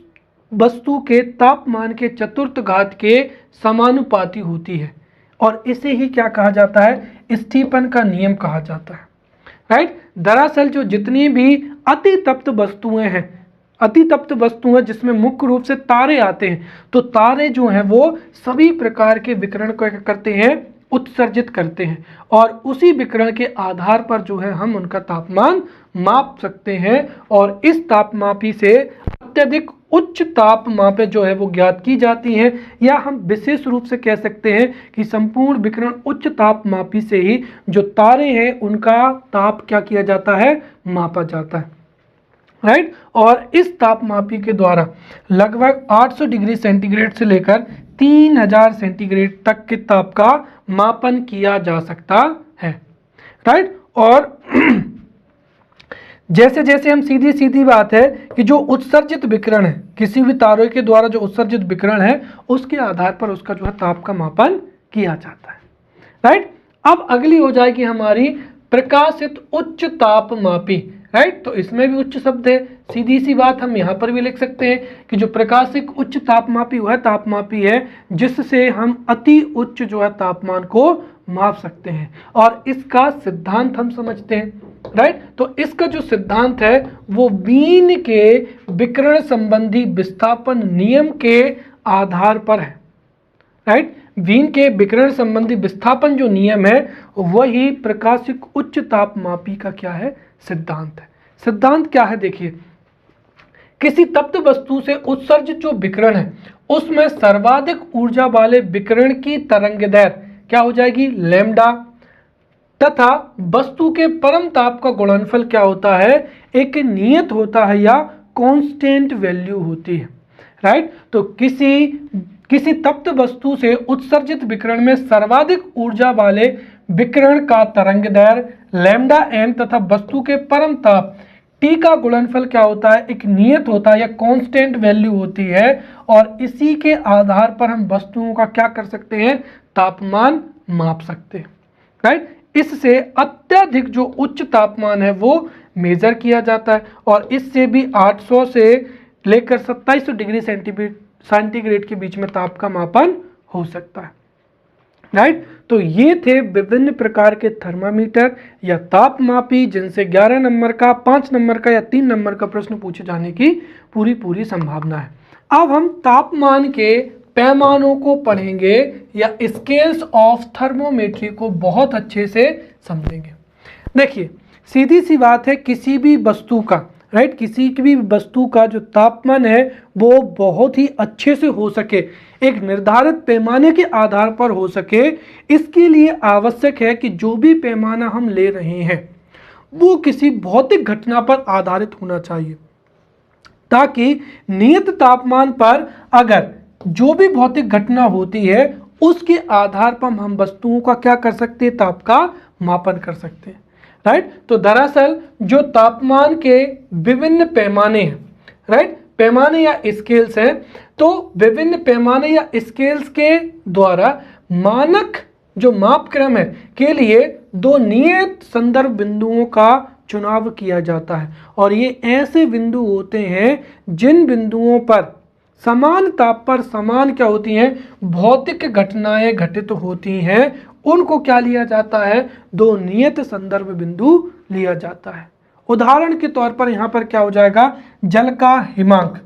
S1: वस्तु के तापमान के चतुर्थ घात के समानुपाती होती है। और इसे ही क्या कहा जाता है, स्टीफन का नियम कहा जाता है, राइट। दरअसल जो जितनी भी अति तप्त वस्तुएं हैं, अति तप्त वस्तुएं जिसमें मुख्य रूप से तारे आते हैं, तो तारे जो हैं वो सभी प्रकार के विकिरण को क्या करते हैं, उत्सर्जित करते हैं। और उसी विकिरण के आधार पर जो है हम उनका तापमान माप सकते हैं। और इस तापमापी से अत्यधिक उच्च तापमापे जो है वो ज्ञात की जाती है, या हम विशेष रूप से कह सकते हैं कि संपूर्ण विकिरण उच्च तापमापी से ही जो तारे हैं उनका ताप क्या किया जाता है, मापा जाता है, राइट। और इस तापमापी के द्वारा लगभग 800 डिग्री सेंटीग्रेड से लेकर 3000 सेंटीग्रेड तक के ताप का मापन किया जा सकता है, राइट। और जैसे जैसे हम सीधी सीधी बात है कि जो उत्सर्जित विकिरण है, किसी भी तारे के द्वारा जो उत्सर्जित विकिरण है उसके आधार पर उसका जो है ताप का मापन किया जाता है, राइट। अब अगली हो जाएगी हमारी प्रकाशित उच्च तापमापी, राइट। तो इसमें भी उच्च शब्द है, सीधी सी बात हम यहाँ पर भी लिख सकते हैं कि जो प्रकाशित उच्च तापमापी वह तापमापी है जिससे हम अति उच्च जो है तापमान को माप सकते हैं और इसका सिद्धांत हम समझते हैं, राइट। तो इसका जो सिद्धांत है वो वीन के विकिरण संबंधी विस्थापन नियम के आधार पर है, राइट। वीन के विकिरण संबंधी विस्थापन जो नियम है वही प्रकाशिक उच्च तापमापी का क्या है, सिद्धांत है। सिद्धांत क्या है, देखिए, किसी तप्त वस्तु से उत्सर्जित जो विकिरण है उसमें सर्वाधिक ऊर्जा वाले विकिरण की तरंगदैर्घ्य क्या हो जाएगी, लैम्डा, तथा वस्तु के परम ताप का गुणनफल क्या होता है, एक नियत होता है या कांस्टेंट वैल्यू होती है, राइट। तो किसी तप्त वस्तु से उत्सर्जित विकिरण में सर्वाधिक ऊर्जा वाले विकिरण का तरंगदैर्घ्य लैम्डा एन तथा वस्तु के परम ताप T का गुणनफल क्या होता है, एक नियत होता है या कांस्टेंट वैल्यू होती है, और इसी के आधार पर हम वस्तुओं का क्या कर सकते हैं, तापमान माप सकते हैं, राइट। इससे अत्यधिक जो उच्च तापमान है वो मेजर किया जाता है और इससे भी 800 से लेकर 2700 डिग्री सेंटीग्रेड के बीच में ताप का मापन हो सकता है, राइट। तो ये थे विभिन्न प्रकार के थर्मामीटर या तापमापी जिनसे 11 नंबर का, 5 नंबर का या 3 नंबर का प्रश्न पूछे जाने की पूरी संभावना है। अब हम तापमान के पैमानों को पढ़ेंगे या स्केल्स ऑफ थर्मोमेट्री को बहुत अच्छे से समझेंगे। देखिए, सीधी सी बात है, किसी भी वस्तु का, राइट, किसी भी वस्तु का जो तापमान है वो बहुत ही अच्छे से हो सके, एक निर्धारित पैमाने के आधार पर हो सके, इसके लिए आवश्यक है कि जो भी पैमाना हम ले रहे हैं वो किसी भौतिक घटना पर आधारित होना चाहिए, ताकि नियत तापमान पर अगर जो भी भौतिक घटना होती है उसके आधार पर हम वस्तुओं का क्या कर सकते हैं, ताप का मापन कर सकते हैं, राइट। तो दरअसल जो तापमान के विभिन्न पैमाने हैं, राइट, पैमाने या स्केल्स हैं, तो विभिन्न पैमाने या स्केल्स के द्वारा मानक जो मापक्रम है के लिए दो नियत संदर्भ बिंदुओं का चुनाव किया जाता है, और ये ऐसे बिंदु होते हैं जिन बिंदुओं पर समान ताप पर समान क्या होती हैं, भौतिक घटनाएं घटित होती हैं, उनको क्या लिया जाता है, दो नियत संदर्भ बिंदु लिया जाता है। उदाहरण के तौर पर यहां पर क्या हो जाएगा, जल का हिमांक,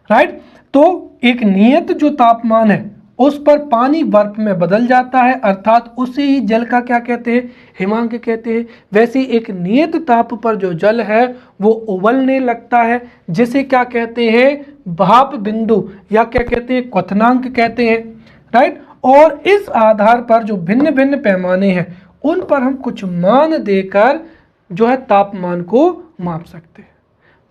S1: राइट। तो एक नियत जो तापमान है उस पर पानी बर्फ में बदल जाता है, अर्थात उसे ही जल का क्या कहते हैं, हिमांक कहते हैं। वैसे एक नियत ताप पर जो जल है वो उबलने लगता है, जिसे क्या कहते हैं, भाप बिंदु या क्या कहते हैं, क्वथनांक कहते हैं, राइट। और इस आधार पर जो भिन्न भिन्न पैमाने हैं उन पर हम कुछ मान देकर जो है तापमान को माप सकते हैं।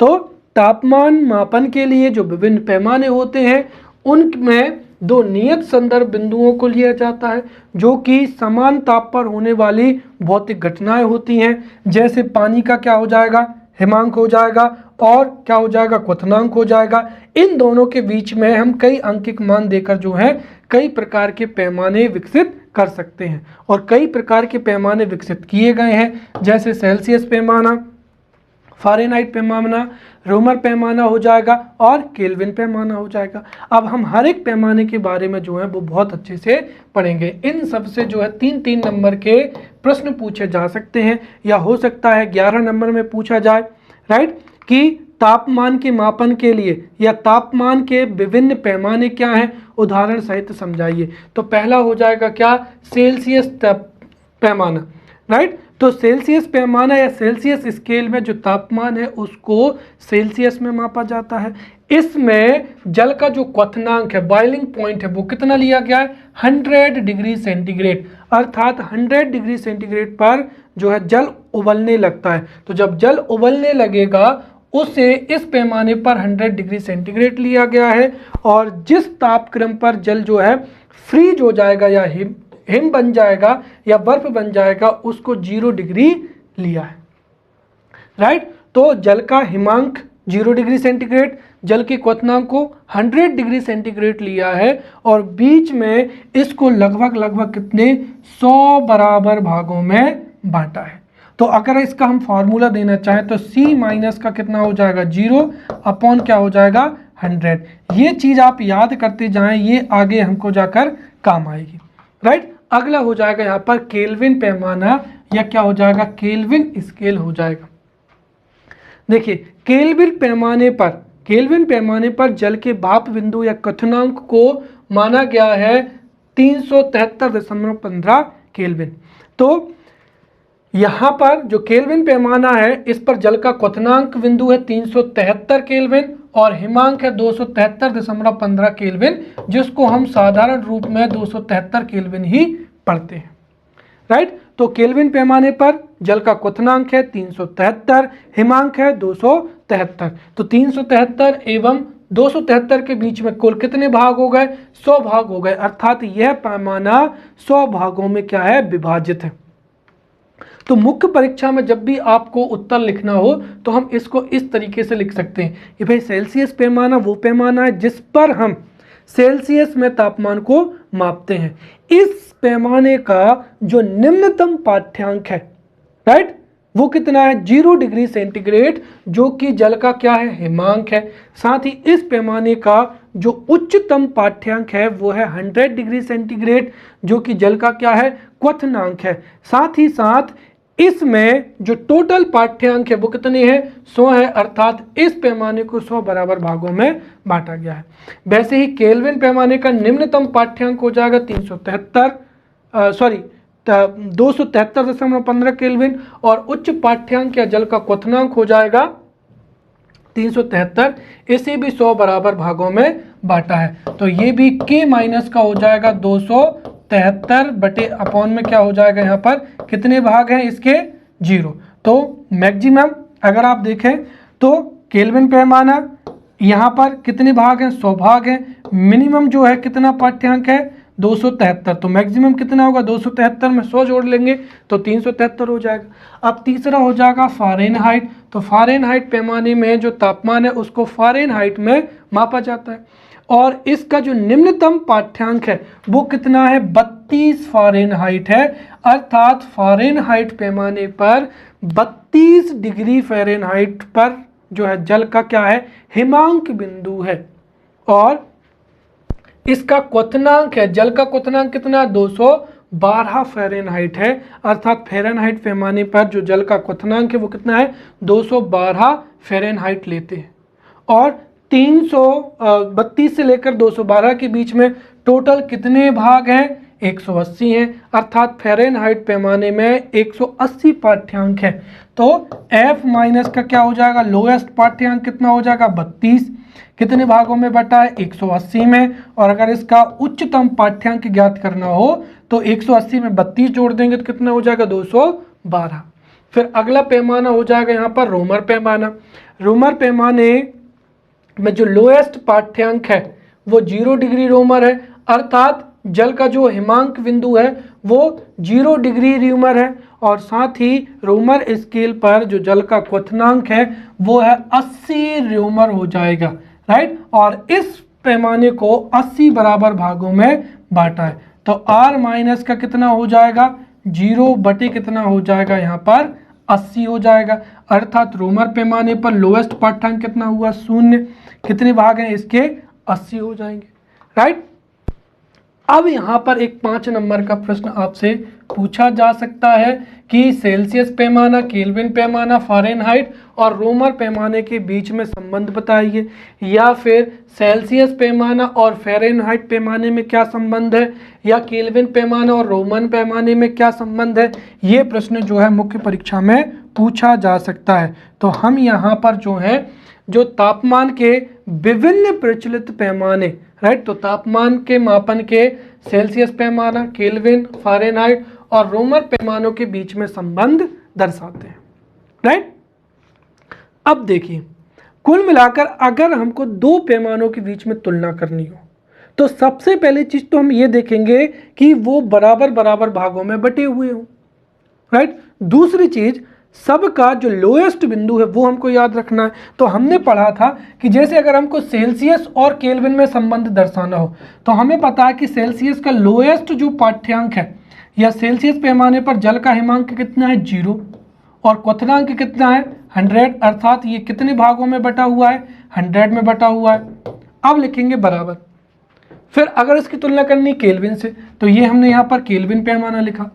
S1: तो तापमान मापन के लिए जो विभिन्न पैमाने होते हैं उनमें दो नियत संदर्भ बिंदुओं को लिया जाता है जो कि समान ताप पर होने वाली भौतिक घटनाएं होती हैं, जैसे पानी का क्या हो जाएगा, हिमांक हो जाएगा, और क्या हो जाएगा, क्वथनांक हो जाएगा। इन दोनों के बीच में हम कई अंकित मान देकर जो है कई प्रकार के पैमाने विकसित कर सकते हैं, और कई प्रकार के पैमाने विकसित किए गए हैं, जैसे सेल्सियस पैमाना, फ़ारेनहाइट पैमाना, रोमर पैमाना हो जाएगा और केल्विन पैमाना हो जाएगा। अब हम हर एक पैमाने के बारे में जो है वो बहुत अच्छे से पढ़ेंगे। इन सब से जो है 3-3 नंबर के प्रश्न पूछे जा सकते हैं, या हो सकता है 11 नंबर में पूछा जाए, राइट, कि तापमान के मापन के लिए या तापमान के विभिन्न पैमाने क्या हैं, उदाहरण सहित समझाइए। तो पहला हो जाएगा क्या, सेल्सियस पैमाना, राइट। तो सेल्सियस पैमाना या सेल्सियस स्केल में जो तापमान है उसको सेल्सियस में मापा जाता है। इसमें जल का जो क्वथनांक है, बॉइलिंग पॉइंट है, वो कितना लिया गया है, 100 डिग्री सेंटीग्रेड, अर्थात 100 डिग्री सेंटीग्रेड पर जो है जल उबलने लगता है। तो जब जल उबलने लगेगा उसे इस पैमाने पर 100 डिग्री सेंटीग्रेड लिया गया है, और जिस तापक्रम पर जल जो है फ्रीज हो जाएगा या हिम बन जाएगा या बर्फ बन जाएगा उसको 0 डिग्री लिया है, राइट। तो जल का हिमांक 0 डिग्री सेंटीग्रेड, जल के क्वथनांक को 100 डिग्री सेंटीग्रेड लिया है, और बीच में इसको लगभग कितने 100 बराबर भागों में बांटा है। तो अगर इसका हम फॉर्मूला देना चाहें तो C माइनस का कितना हो जाएगा, 0 अपॉन क्या हो जाएगा, 100। ये चीज़ आप याद करते जाएं, ये आगे हमको जाकर काम आएगी, राइट। अगला हो जाएगा यहाँ पर केल्विन पैमाना, या क्या हो जाएगा, केल्विन स्केल हो जाएगा। देखिए केल्विन पैमाने पर जल के भाप बिंदु या क्वथनांक को माना गया है 373.15 केल्विन। तो यहाँ पर जो केल्विन पैमाना है, इस पर जल का क्वथनांक बिंदु है 373 केल्विन और हिमांक है 273.15 केल्विन, जिसको हम साधारण रूप में 273 केल्विन ही पढ़ते हैं, राइट। तो केल्विन पैमाने पर जल का क्वथनांक है 373, हिमांक है 273। तो 373 एवं 273 के बीच में कुल कितने भाग हो गए, 100 भाग हो गए, अर्थात यह पैमाना 100 भागों में क्या है, विभाजित है। तो मुख्य परीक्षा में जब भी आपको उत्तर लिखना हो तो हम इसको इस तरीके से लिख सकते हैं कि भाई सेल्सियस पैमाना वो पैमाना है जिस पर हम सेल्सियस में तापमान को मापते हैं। इस पैमाने का जो निम्नतम पाठ्यांक है, राइट, वो कितना है, 0 डिग्री सेंटीग्रेड, जो कि जल का क्या है, हिमांक है। साथ ही इस पैमाने का जो उच्चतम पाठ्यांक है वो है 100 डिग्री सेंटीग्रेड, जो कि जल का क्या है, क्वथनांक है। साथ ही साथ इसमें जो टोटल पाठ्यांक है वो कितने हैं, 100 है, अर्थात इस पैमाने को 100 बराबर भागों में बांटा गया है। वैसे ही केल्विन पैमाने का निम्नतम पाठ्यांक हो जाएगा 273.15 केल्विन और उच्च पाठ्यांक या जल का क्वथनांक हो जाएगा 373। इसे भी 100 बराबर भागों में बांटा है, तो ये भी K माइनस का हो जाएगा 273 बटे अपॉन में क्या हो जाएगा, यहाँ पर कितने भाग हैं इसके, 0। तो मैक्सिमम अगर आप देखें तो केल्विन पैमाना यहाँ पर कितने भाग हैं, 100 भाग हैं। मिनिमम जो है कितना पाठ्यांक है, 273। तो मैक्सिमम कितना होगा, 273 में 100 जोड़ लेंगे तो 373 हो जाएगा। अब तीसरा हो जाएगा फ़ारेनहाइट। तो फ़ारेनहाइट पैमाने में जो तापमान है उसको फ़ारेनहाइट में मापा जाता है और इसका जो निम्नतम पाठ्यांक है वो कितना है, 32 फ़ारेनहाइट है, अर्थात फ़ारेनहाइट पैमाने पर 32 डिग्री फ़ारेनहाइट पर जो है जल का क्या है, हिमांक बिंदु है। और इसका क्वथनांक है, जल का क्वथनांक कितना, 212 फ़ारेनहाइट है, अर्थात फ़ारेनहाइट पैमाने पर जो जल का क्वथनांक है वो कितना है, 212 फ़ारेनहाइट लेते हैं। और 332 से लेकर 212 के बीच में टोटल कितने भाग हैं, 180 हैं, अर्थात फ़ारेनहाइट पैमाने में 180 पाठ्यांक है। तो F माइनस का क्या हो जाएगा, लोएस्ट पाठ्यांक कितना हो जाएगा, 32, कितने भागों में बटा है, 180 में। और अगर इसका उच्चतम पाठ्यांक ज्ञात करना हो तो 180 में 32 जोड़ देंगे तो कितना हो जाएगा, 212। फिर अगला पैमाना हो जाएगा यहाँ पर रोमर पैमाना। रोमर पैमाने में जो लोएस्ट पाठ्यांक है वो 0 डिग्री रोमर है, अर्थात जल का जो हिमांक बिंदु है वो 0 डिग्री रोमर है। और साथ ही रोमर स्केल पर जो जल का क्वथनांक है वो है 80 रोमर हो जाएगा, राइट। और इस पैमाने को 80 बराबर भागों में बांटा है। तो R माइनस का कितना हो जाएगा, 0 बटे कितना हो जाएगा, यहाँ पर 80 हो जाएगा, अर्थात रोमर पैमाने पर लोएस्ट पाठ्यांक कितना हुआ, 0। कितने भाग हैं इसके, 80 हो जाएंगे, राइट। अब यहाँ पर एक 5 नंबर का प्रश्न आपसे पूछा जा सकता है कि सेल्सियस पैमाना, केल्विन पैमाना, फ़ारेनहाइट और रोमर पैमाने के बीच में संबंध बताइए, या फिर सेल्सियस पैमाना और फ़ारेनहाइट पैमाने में क्या संबंध है, या केल्विन पैमाना और रोमन पैमाने में क्या संबंध है। ये प्रश्न जो है मुख्य परीक्षा में पूछा जा सकता है। तो हम यहाँ पर जो है जो तापमान के विभिन्न प्रचलित पैमाने, राइट, तो तापमान के मापन के सेल्सियस पैमाना, केल्विन, फ़ारेनहाइट और रोमर पैमानों के बीच में संबंध दर्शाते हैं, राइट। अब देखिए, कुल मिलाकर अगर हमको 2 पैमानों के बीच में तुलना करनी हो तो सबसे पहली चीज तो हम ये देखेंगे कि वो बराबर बराबर भागों में बटे हुए हों, राइट। दूसरी चीज, सबका जो लोएस्ट बिंदु है वो हमको याद रखना है। तो हमने पढ़ा था कि जैसे अगर हमको सेल्सियस और केल्विन में संबंध दर्शाना हो तो हमें पता है कि सेल्सियस का लोएस्ट जो पाठ्यांक है या सेल्सियस पैमाने पर जल का हिमांक कितना है, 0, और क्वथनांक कितना है, 100, अर्थात ये कितने भागों में बटा हुआ है, 100 में बटा हुआ है। अब लिखेंगे बराबर। फिर अगर इसकी तुलना करनी केल्विन से, तो ये हमने यहाँ पर केल्विन पैमाना लिखा,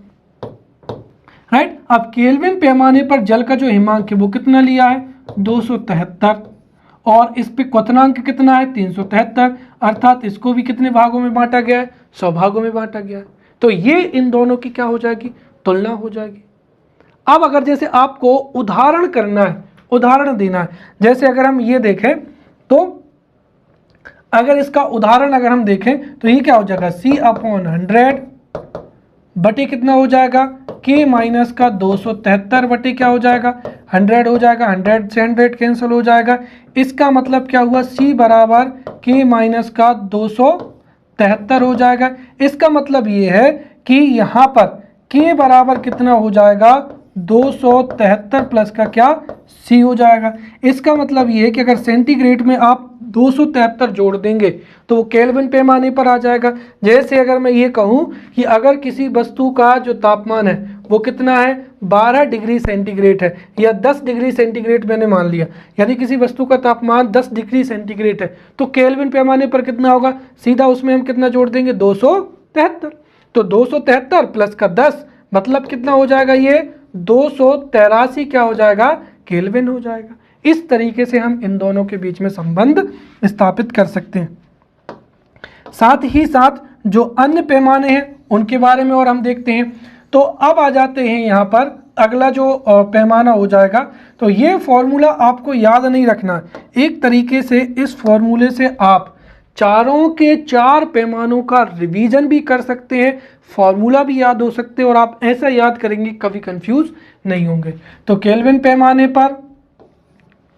S1: राइट। अब केल्विन पैमाने पर जल का जो हिमांक है वो कितना लिया है, 273, और इस पे क्वथनांक कितना है, 373, अर्थात इसको भी कितने भागों में बांटा गया है, 100 भागों में बांटा गया है। तो ये इन दोनों की क्या हो जाएगी, तुलना हो जाएगी। अब अगर जैसे आपको उदाहरण करना है, उदाहरण देना है, जैसे अगर हम ये देखें तो अगर इसका उदाहरण अगर हम देखें तो ये क्या हो जाएगा, C/100 बटे कितना हो जाएगा, K माइनस का 273 बटे क्या हो जाएगा, 100 हो जाएगा, 100 से 100 कैंसिल हो जाएगा। इसका मतलब क्या हुआ, C बराबर K माइनस का 273 हो जाएगा। इसका मतलब ये है कि यहाँ पर K बराबर कितना हो जाएगा, 273 प्लस का क्या, C हो जाएगा। इसका मतलब ये है कि अगर सेंटीग्रेड में आप 273 जोड़ देंगे तो वो केल्विन पैमाने पर आ जाएगा। जैसे अगर मैं ये कहूँ कि अगर किसी वस्तु का जो तापमान है वो कितना है, 12 डिग्री सेंटीग्रेड है, या 10 डिग्री सेंटीग्रेड मैंने मान लिया, यानी किसी वस्तु का तापमान 10 डिग्री सेंटीग्रेड है, तो केल्विन पैमाने पर कितना होगा, सीधा उसमें हम कितना जोड़ देंगे, 273। तो 273 प्लस का 10 मतलब कितना हो जाएगा, ये 283 क्या हो जाएगा, केल्विन हो जाएगा। इस तरीके से हम इन दोनों के बीच में संबंध स्थापित कर सकते हैं। साथ ही साथ जो अन्य पैमाने हैं उनके बारे में और हम देखते हैं। तो अब आ जाते हैं यहाँ पर अगला जो पैमाना हो जाएगा। तो ये फॉर्मूला आपको याद नहीं रखना, एक तरीके से इस फॉर्मूले से आप चारों के चार पैमानों का रिवीजन भी कर सकते हैं, फॉर्मूला भी याद हो सकते हैं, और आप ऐसा याद करेंगे कभी कंफ्यूज नहीं होंगे। तो केल्विन पैमाने पर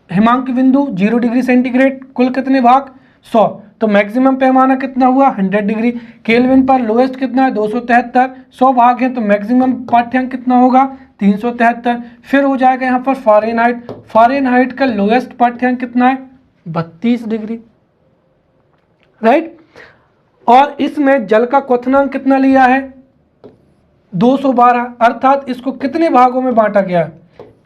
S1: हिमांक बिंदु 0 डिग्री सेंटीग्रेड, कुल कितने भाग, 100। तो मैक्सिमम पैमाना कितना हुआ, 100 डिग्री। केल्विन पर लोएस्ट कितना है, 273, 100 भाग हैं तो मैक्सिमम पाठ्यांक कितना होगा, 373। फिर हो जाएगा यहाँ पर फ़ारेनहाइट, फ़ारेनहाइट का लोएस्ट पाठ्यांक कितना है, 32 डिग्री, राइट। और इसमें जल का क्वथनांक कितना लिया है, 212, अर्थात इसको कितने भागों में बांटा गया है,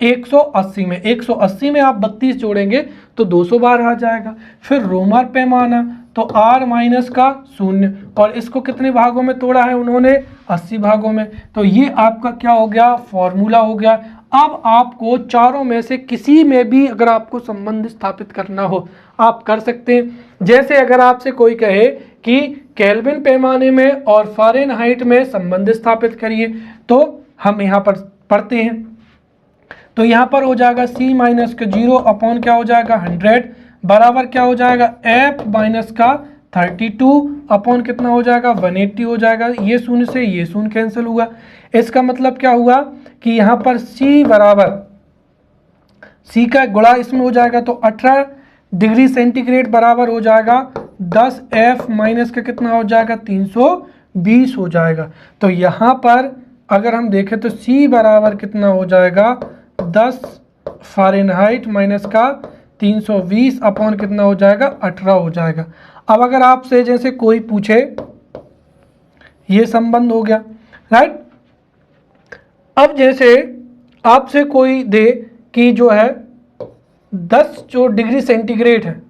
S1: 180 में। 180 में आप 32 जोड़ेंगे तो 212 आ जाएगा। फिर रोमर पैमाना, तो R माइनस का 0, और इसको कितने भागों में तोड़ा है उन्होंने, 80 भागों में। तो ये आपका क्या हो गया, फॉर्मूला हो गया। अब आपको चारों में से किसी में भी अगर आपको संबंध स्थापित करना हो आप कर सकते हैं। जैसे अगर आपसे कोई कहे कि केल्विन पैमाने में और फ़ारेनहाइट में संबंध स्थापित करिए, तो हम यहाँ पर पढ़ते हैं। तो यहाँ पर हो जाएगा C माइनस का 0 अपॉन क्या हो जाएगा, 100 बराबर क्या हो जाएगा, F माइनस का 32 अपॉन कितना हो जाएगा, 180 हो जाएगा। ये शून्य से ये शून्य कैंसिल हुआ। इसका मतलब क्या हुआ कि यहाँ पर C बराबर, C का गुणा इसमें हो जाएगा तो 18 डिग्री सेंटीग्रेड बराबर हो जाएगा 10F माइनस का कितना हो जाएगा, 320 हो जाएगा। तो यहाँ पर अगर हम देखें तो C बराबर कितना हो जाएगा, 10 फ़ारेनहाइट माइनस का 320 अपॉन कितना हो जाएगा, 18 हो जाएगा। अब अगर आपसे जैसे कोई पूछे, ये संबंध हो गया, राइट। अब जैसे आपसे कोई दे कि जो है 10 जो डिग्री सेंटीग्रेड है,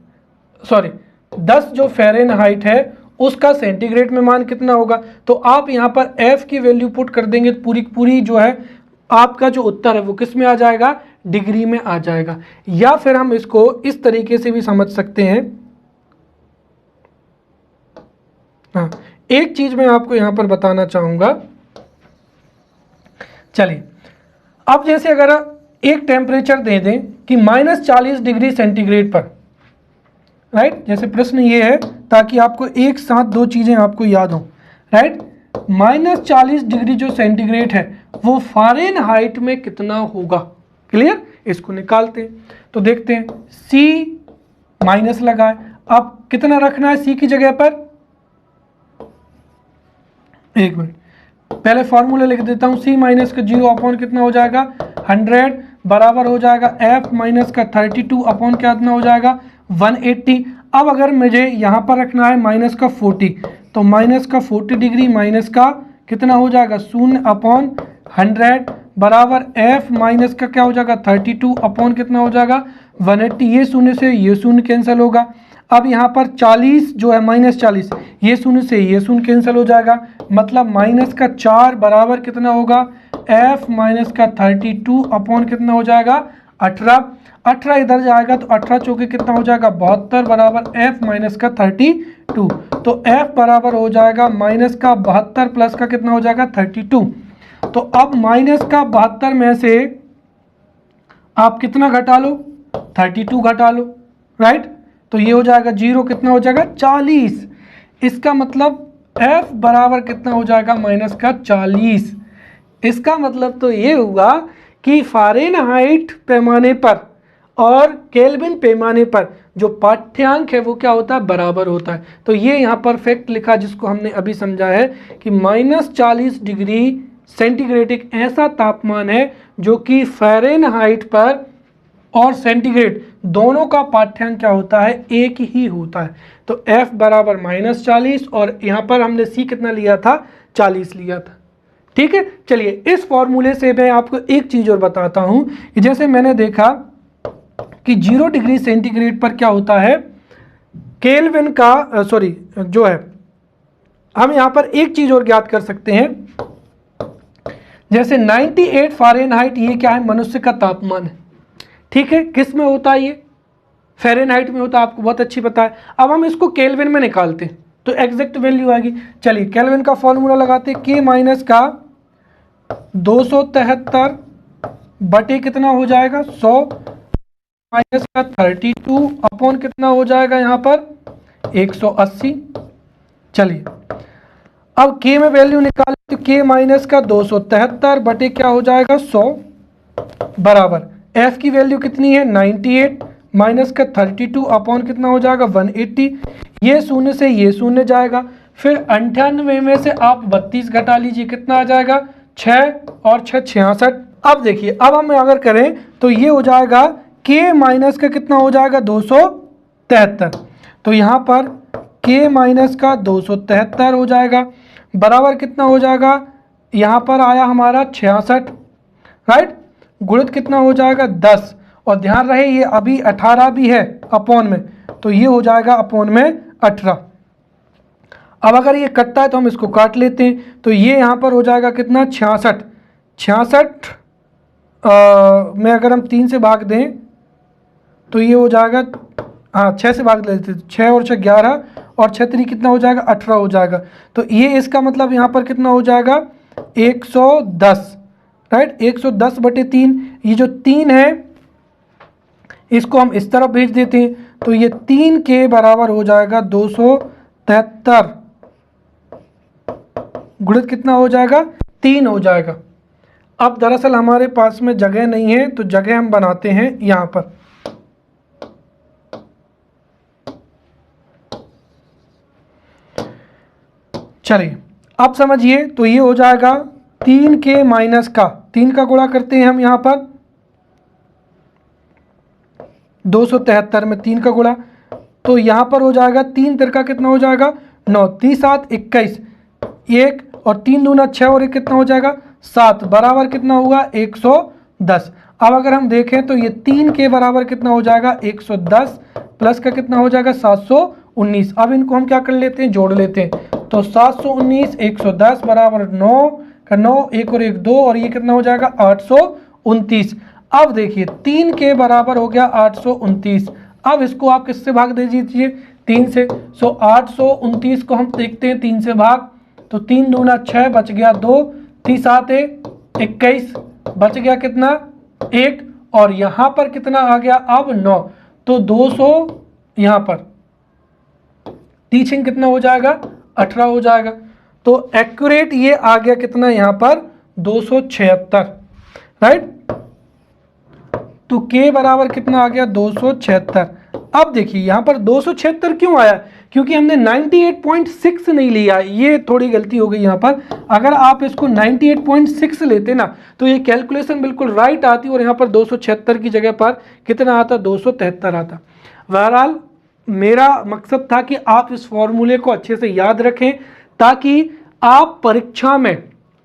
S1: सॉरी 10 जो फ़ारेनहाइट है उसका सेंटीग्रेड में मान कितना होगा, तो आप यहाँ पर F की वैल्यू पुट कर देंगे, पूरी पूरी जो है आपका जो उत्तर है वो किस में आ जाएगा, डिग्री में आ जाएगा। या फिर हम इसको इस तरीके से भी समझ सकते हैं। हाँ, एक चीज मैं आपको यहां पर बताना चाहूंगा। चलिए, अब जैसे अगर एक टेम्परेचर दे दें कि -40 डिग्री सेंटीग्रेड पर, राइट, जैसे प्रश्न ये है ताकि आपको एक साथ दो चीजें आपको याद हो, राइट। -40 डिग्री जो सेंटीग्रेड है वो फ़ारेनहाइट में कितना होगा, क्लियर। इसको निकालते हैं तो देखते हैं, C माइनस लगाए, अब कितना रखना है C की जगह पर, एक मिनट पहले फॉर्मूला लिख देता हूं। C माइनस का 0 अपॉन कितना हो जाएगा, 100 बराबर हो जाएगा F माइनस का 32 अपॉन कितना हो जाएगा, 180। अब अगर मुझे यहाँ पर रखना है माइनस का 40, तो माइनस का 40 डिग्री माइनस का कितना हो जाएगा, 0 अपॉन 100 बराबर F माइनस का क्या हो जाएगा, 32 अपॉन कितना हो जाएगा, 180। ये शून्य से ये शून्य कैंसिल होगा। अब यहाँ पर 40 जो है -40, ये शून्य से ये शून्य कैंसिल हो जाएगा, मतलब माइनस का 4 बराबर कितना होगा, f माइनस का 32 अपॉन कितना हो जाएगा 18। 18 इधर जाएगा तो 18 चौके कितना हो जाएगा 72 बराबर f माइनस का 32। तो f बराबर हो जाएगा माइनस का 72 प्लस का कितना हो जाएगा 32। तो अब माइनस का 72 में से आप कितना घटा लो, 32 घटा लो, राइट। तो ये हो जाएगा 0 कितना हो जाएगा 40। इसका मतलब f बराबर कितना हो जाएगा माइनस का 40। इसका मतलब तो ये हुआ कि फ़ारेनहाइट पैमाने पर और केल्विन पैमाने पर जो पाठ्यांक है वो क्या होता है, बराबर होता है। तो ये यहाँ पर फैक्ट लिखा जिसको हमने अभी समझा है कि -40 डिग्री सेंटीग्रेड एक ऐसा तापमान है जो कि फ़ारेनहाइट पर और सेंटीग्रेड दोनों का पाठ्यांक क्या होता है, एक ही होता है। तो f बराबर -40 और यहाँ पर हमने c कितना लिया था, 40 लिया था। ठीक है, चलिए इस फॉर्मूले से मैं आपको एक चीज़ और बताता हूँ कि जैसे मैंने देखा कि 0 डिग्री सेंटीग्रेड पर क्या होता है, केल्विन का जो है, हम यहाँ पर एक चीज़ और ज्ञात कर सकते हैं। जैसे 98 फ़ारेनहाइट ये क्या है, मनुष्य का तापमान है। ठीक है, किस में होता है, ये फ़ारेनहाइट में होता है, आपको बहुत अच्छी पता है। अब हम इसको केल्विन में निकालते हैं तो एग्जैक्ट वैल्यू आएगी। चलिए केल्विन का फॉर्मूला लगाते हैं, के माइनस का 273 बटे कितना हो जाएगा 100 माइनस का 32 अपॉन कितना हो जाएगा यहाँ पर 180। चलिए अब के में वैल्यू निकाले तो के माइनस का 273 बटे क्या हो जाएगा 100 बराबर f की वैल्यू कितनी है 98 माइनस का 32 अपॉन कितना हो जाएगा 180। ये शून्य से ये शून्य जाएगा, फिर 98 में से आप 32 घटा लीजिए, कितना आ जाएगा 6 और 6 66। अब देखिए, अब हम अगर करें तो ये हो जाएगा k माइनस का कितना हो जाएगा 273। तो यहाँ पर k माइनस का 273 हो जाएगा बराबर कितना हो जाएगा, यहाँ पर आया हमारा 66, राइट। गुणित कितना हो जाएगा 10, और ध्यान रहे ये अभी 18 भी है अपॉन में, तो ये हो जाएगा अपॉन में 18। अब अगर ये कटता है तो हम इसको काट लेते हैं, तो ये यहाँ पर हो जाएगा कितना 66 में अगर हम 3 से भाग दें तो ये हो जाएगा, हाँ 6 से भाग लेते हैं, 6 और 6 11 और 6 3 कितना हो जाएगा 18 हो जाएगा। तो ये इसका मतलब यहाँ पर कितना हो जाएगा 110, राइट। 110 बटे 3, ये जो 3 है इसको हम इस तरफ भेज देते हैं, तो ये 3 के बराबर हो जाएगा 273 गुणित कितना हो जाएगा 3 हो जाएगा। अब दरअसल हमारे पास में जगह नहीं है तो जगह हम बनाते हैं यहाँ पर। चलिए अब समझिए, तो ये हो जाएगा 3 के माइनस का 3 का गुणा करते हैं हम यहाँ पर 273 में 3 का गुणा, तो यहाँ पर हो जाएगा 3 तिरका कितना हो जाएगा 9, 3 7 21, 1 और 3 दूना 6 और 1 कितना हो जाएगा 7 बराबर कितना हुआ 110। अब अगर हम देखें तो ये 3 के बराबर कितना हो जाएगा 110 प्लस का कितना हो जाएगा 719। अब इनको हम क्या कर लेते हैं, जोड़ लेते हैं, तो 719 110 बराबर 9 का 9, 1 और 1 2 और ये कितना हो जाएगा 829। अब देखिए 3 के बराबर हो गया 829। अब इसको आप किससे भाग दे दीजिए 3 से, सो 829 को हम देखते हैं 3 से भाग, तो 3 दूना 6 बच गया 2, 3 7 21 बच गया कितना 1, और यहाँ पर कितना आ गया अब 9, तो 200 यहाँ पर टीचिंग कितना हो जाएगा 18 हो जाएगा। तो एक्यूरेट ये आ गया कितना यहाँ पर 276, राइट। तो k बराबर कितना आ गया 276। अब देखिए यहाँ पर 276 क्यों आया, क्योंकि हमने 98.6 नहीं लिया, ये थोड़ी गलती हो गई यहाँ पर। अगर आप इसको 98.6 लेते ना तो ये कैलकुलेशन बिल्कुल राइट आती और यहाँ पर 276 की जगह पर कितना आता 273 आता। बहरहाल मेरा मकसद था कि आप इस फॉर्मूले को अच्छे से याद रखें ताकि आप परीक्षा में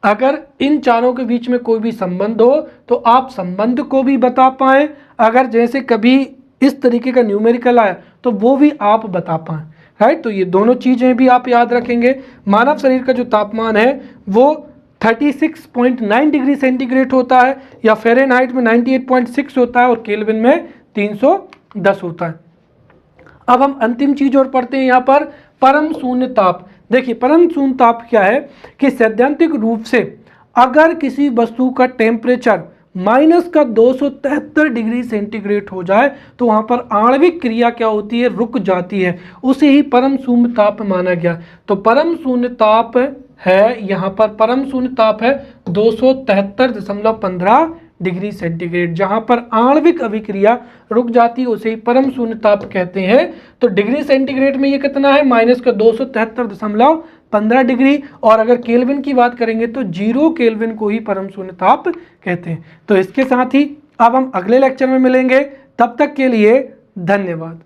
S1: अगर इन चारों के बीच में कोई भी संबंध हो तो आप संबंध को भी बता पाएं। अगर जैसे कभी इस तरीके का न्यूमेरिकल आया तो वो भी आप बता पाएं, राइट। तो ये दोनों चीज़ें भी आप याद रखेंगे। मानव शरीर का जो तापमान है वो 36.9 डिग्री सेंटीग्रेड होता है, या फ़ारेनहाइट में 98.6 होता है, और केल्विन में 310 होता है। अब हम अंतिम चीज और पढ़ते हैं यहाँ पर, परम शून्य ताप। देखिए परम शून्य ताप क्या है कि सैद्धांतिक रूप से अगर किसी वस्तु का टेम्परेचर -273 डिग्री सेंटीग्रेड हो जाए तो वहां पर आणविक क्रिया क्या होती है, रुक जाती है, उसे ही परम शून्य ताप माना गया। तो परम शून्य ताप है, यहाँ पर परम शून्य ताप है 273.15 डिग्री सेंटीग्रेड, जहां पर आणविक अभिक्रिया रुक जाती है उसे ही परम शून्य ताप कहते हैं। तो डिग्री सेंटीग्रेड में ये कितना है, -273.15 डिग्री, और अगर केल्विन की बात करेंगे तो 0 केल्विन को ही परम शून्य ताप कहते हैं। तो इसके साथ ही अब हम अगले लेक्चर में मिलेंगे, तब तक के लिए धन्यवाद।